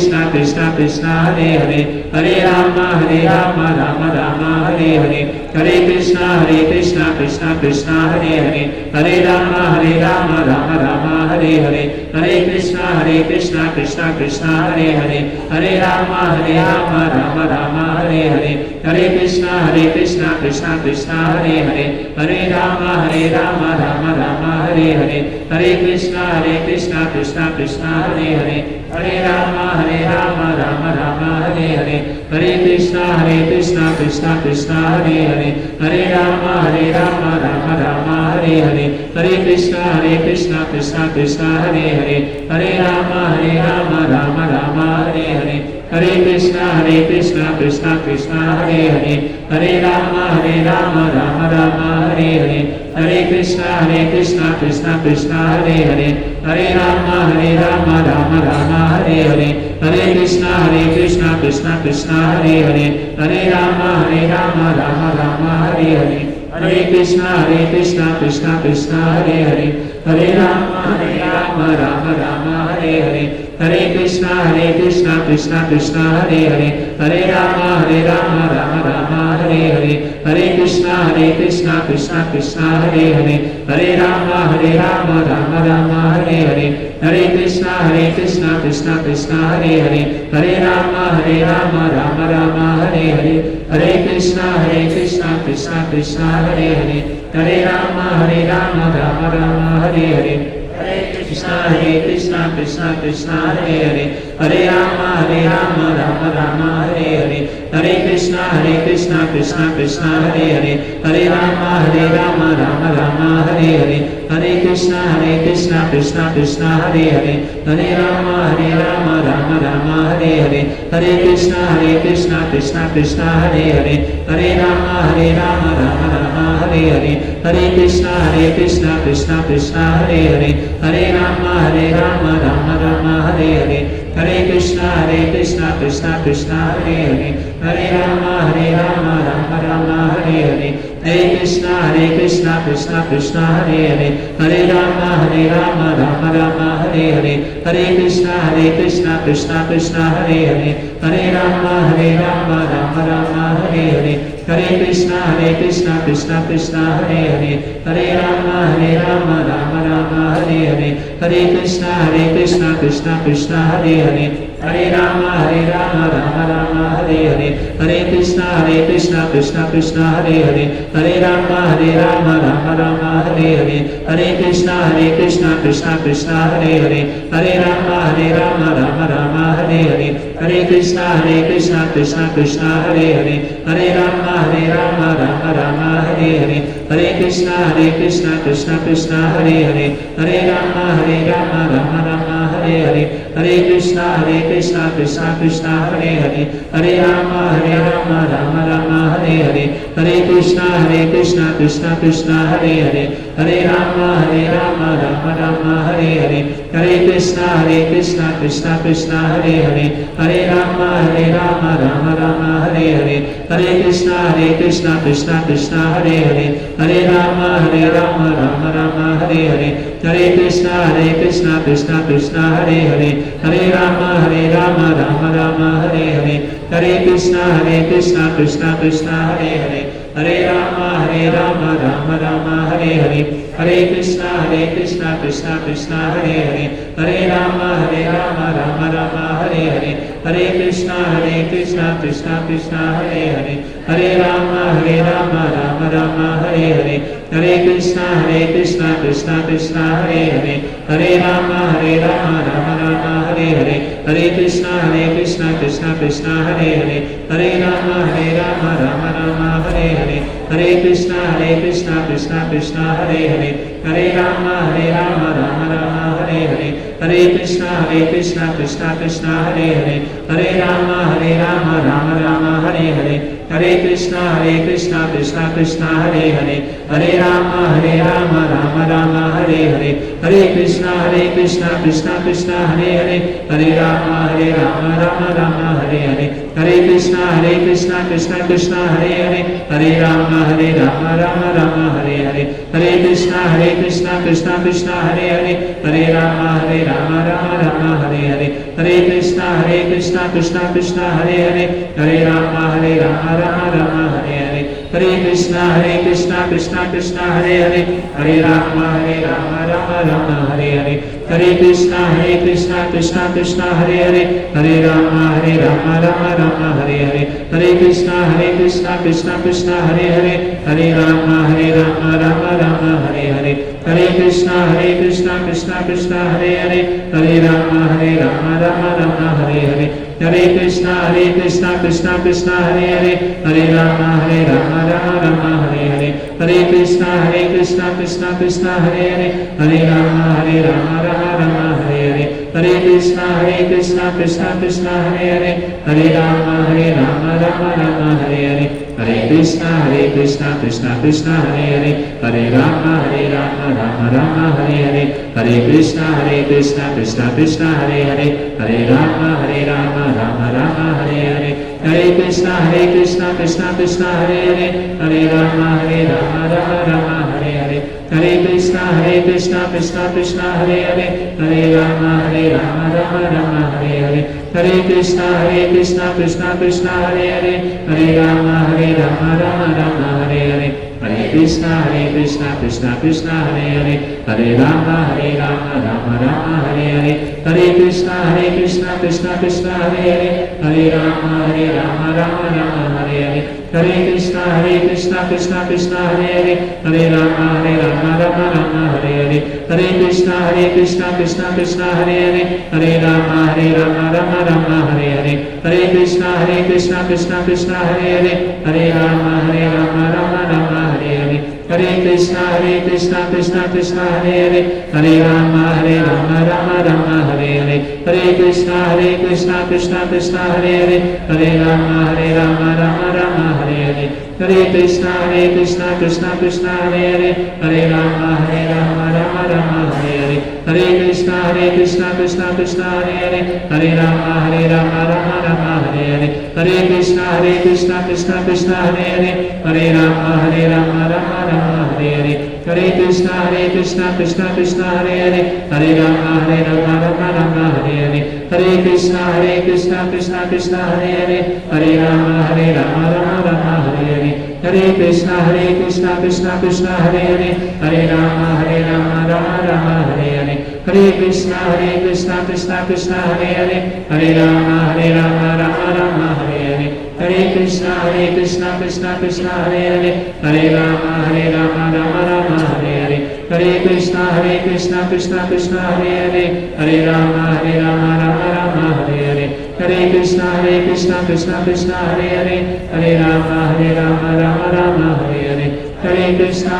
कृष्णा कृष्णा हरे हरे, हरे राम राम राम हरे हरे। हरे कृष्णा कृष्णा कृष्णा हरे हरे, हरे राम राम राम हरे हरे। हरे कृष्णा कृष्णा कृष्णा हरे हरे, हरे राम राम राम हरे हरे। हरे कृष्णा कृष्णा कृष्णा हरे हरे, हरे राम राम राम हरे हरे। हरे कृष्णा कृष्णा कृष्णा हरे हरे, हरे राम राम राम हरे हरे। हरे कृष्णा कृष्णा कृष्णा हरे हरे, हरे राम राम राम हरे हरे। हरे कृष्णा कृष्णा कृष्णा हरे हरे, हरे राम राम राम हरे हरे। हरे कृष्णा कृष्णा कृष्णा हरे हरे, हरे राम राम राम हरे हरे। हरे कृष्णा कृष्णा कृष्णा हरे हरे, हरे Ram Ram Ram Ram Hare Hare Hare Krishna Krishna Krishna Hare Hare Hare Ram Ram Ram Hare Hare Hare Krishna Krishna Krishna Hare Hare Hare Ram Ram Ram Hare Hare Hare Krishna Krishna Krishna Hare Hare Hare Ram Ram Hare Hare Hare Krishna Krishna Krishna Hare Hare Hare Ram Ram Hare Hare Hare Krishna Krishna Krishna Hare Hare Hare Ram Ram Hare Hare Hare Krishna Krishna Krishna Hare Hare Hare Ram Ram Hare Hare Hare Krishna Krishna Krishna Hare Hare Hare Ram Ram Hare Hare Hare Krishna Krishna Krishna Hare Hare Hare Ram Ram Hare Hare Hare Krishna Krishna Krishna Hare Hare Hare Ram Ram Hare Hare Hare Krishna Krishna Krishna Hare Hare Hare Ram Ram Hare Hare Hare Krishna Krishna Krishna Hare Hare Hare Ram Ram Hare Hare Hare Krishna Krishna Krishna Hare Hare Hare Ram Ram Hare Hare Hare Krishna Krishna Krishna Hare Hare Hare Ram Ram Hare Hare Hare Krishna Krishna Krishna Hare Hare Hare Ram Ram Hare Hare Hare Krishna Krishna Krishna Hare Hare Hare Ram Ram Hare Hare Hare Krishna Krishna Krishna Hare Hare Hare Ram Ram Hare Hare Hare Krishna Krishna Krishna Hare Hare Hare Ram Ram Hare Hare Hare Krishna Krishna Krishna Hare Hare Hare Ram Ram Hare Hare Hare Krishna Krishna Krishna Hare Hare Hare Ram Ram Hare Hare Hare Krishna Krishna Krishna Hare Hare Hare Ram Ram Hare Hare Hare Krishna Krishna Krishna Hare Hare Hare Ram Ram Hare Hare Hare Krishna Krishna Krishna Hare Hare Hare Ram Ram Hare Hare Hare Krishna Krishna Krishna Hare Hare Hare Ram Ram Hare Hare Hare Krishna Krishna Krishna Hare Hare Hare Ram Ram Hare Hare Hare Krishna Krishna Krishna Hare Hare Hare Ram Ram Hare Hare Hare Krishna Krishna Krishna Hare Hare Hare Ram Ram Hare Hare Hare Krishna Krishna Krishna Hare Hare Hare Ram Ram Hare Hare Hare Krishna Krishna Krishna Hare Hare Hare Ram Ram Hare Hare Hare Krishna Krishna Krishna Hare Hare Hare Ram Ram Hare Hare Hare Krishna Krishna Krishna Hare Hare Hare Ram Ram Hare Hare Hare Krishna Krishna Krishna Hare Hare Hare Ram Ram Hare Hare Hare Krishna Krishna Krishna Hare Hare Hare Ram Ram Hare Hare Hare Krishna Krishna Krishna Hare Hare Hare Ram Ram Hare Hare Hare Krishna Krishna Krishna Hare Hare Hare Ram Ram Hare Hare Hare Krishna Krishna Krishna Hare Hare Hare Ram Ram Hare Hare Hare Krishna Krishna Krishna Hare Hare Hare Ram Ram Hare Hare Hare Krishna Krishna Krishna Hare Hare Hare Ram Ram Hare Hare Hare Krishna Krishna Krishna Hare Hare Hare Ram Ram Hare Hare Hare Krishna Krishna Krishna Hare Hare Hare Ram Ram Hare Hare Hare Krishna Krishna Krishna Hare Hare Hare Ram Ram Hare Hare Hare Krishna Krishna Krishna Hare Hare Hare Ram Ram Hare Hare Hare Krishna Krishna Krishna Hare Hare Hare Ram Ram Hare Hare Hare Krishna Krishna Krishna Hare Hare Hare Ram Ram Hare Hare Hare Krishna Krishna Krishna Hare Hare Hare Ram Ram Hare Hare Hare Krishna Krishna Krishna Hare Hare Hare Ram Ram Hare Hare Hare Krishna Krishna Krishna Hare Hare Hare Rama Rama Rama Hare Hare Hare Krishna Krishna Krishna Hare Hare Hare Rama Rama Rama Hare Hare Hare Krishna Krishna Krishna Hare Hare Hare Rama Rama Rama Hare Hare Hare Krishna Krishna Krishna Hare Hare Hare Rama Rama Rama Hare Hare Hare Krishna Krishna Krishna Hare Hare Hare Rama Rama Rama Hare Hare Hare Krishna Krishna Krishna Hare Hare Hare Rama Rama Rama Hare Hare Hare Krishna Krishna Krishna Hare Hare Hare Rama Rama Rama Hare Hare Hare Krishna Krishna Krishna Hare Hare Hare Rama Rama Rama Hare Hare Hare Krishna Krishna Krishna Hare Hare Hare Rama Rama Rama Hare Hare Hare Krishna Krishna Krishna Hare Hare Hare Rama Rama Rama Hare Hare Hare Krishna Krishna Krishna Hare Hare Hare Rama Rama Rama Hare Hare Hare Krishna Krishna Krishna Hare Hare Hare Rama Rama Rama Hare Hare Hare Krishna Krishna Krishna Hare Hare Hare Rama Rama Rama Hare Hare Hare Krishna Krishna Krishna Hare Hare Hare Rama Rama Rama Hare Hare Hare Krishna Krishna Krishna Hare Hare Hare Rama Rama Rama Hare Hare Hare Krishna Krishna Krishna Hare Hare Hare Rama Rama Rama Hare Hare Hare Krishna Krishna Krishna Hare Hare Hare Rama Rama Rama Hare Hare Hare Krishna Krishna Krishna Hare Hare Hare Rama Rama Rama Hare Hare Hare Krishna Krishna Hare Hare Hare Rama Rama Rama Hare Hare Hare Krishna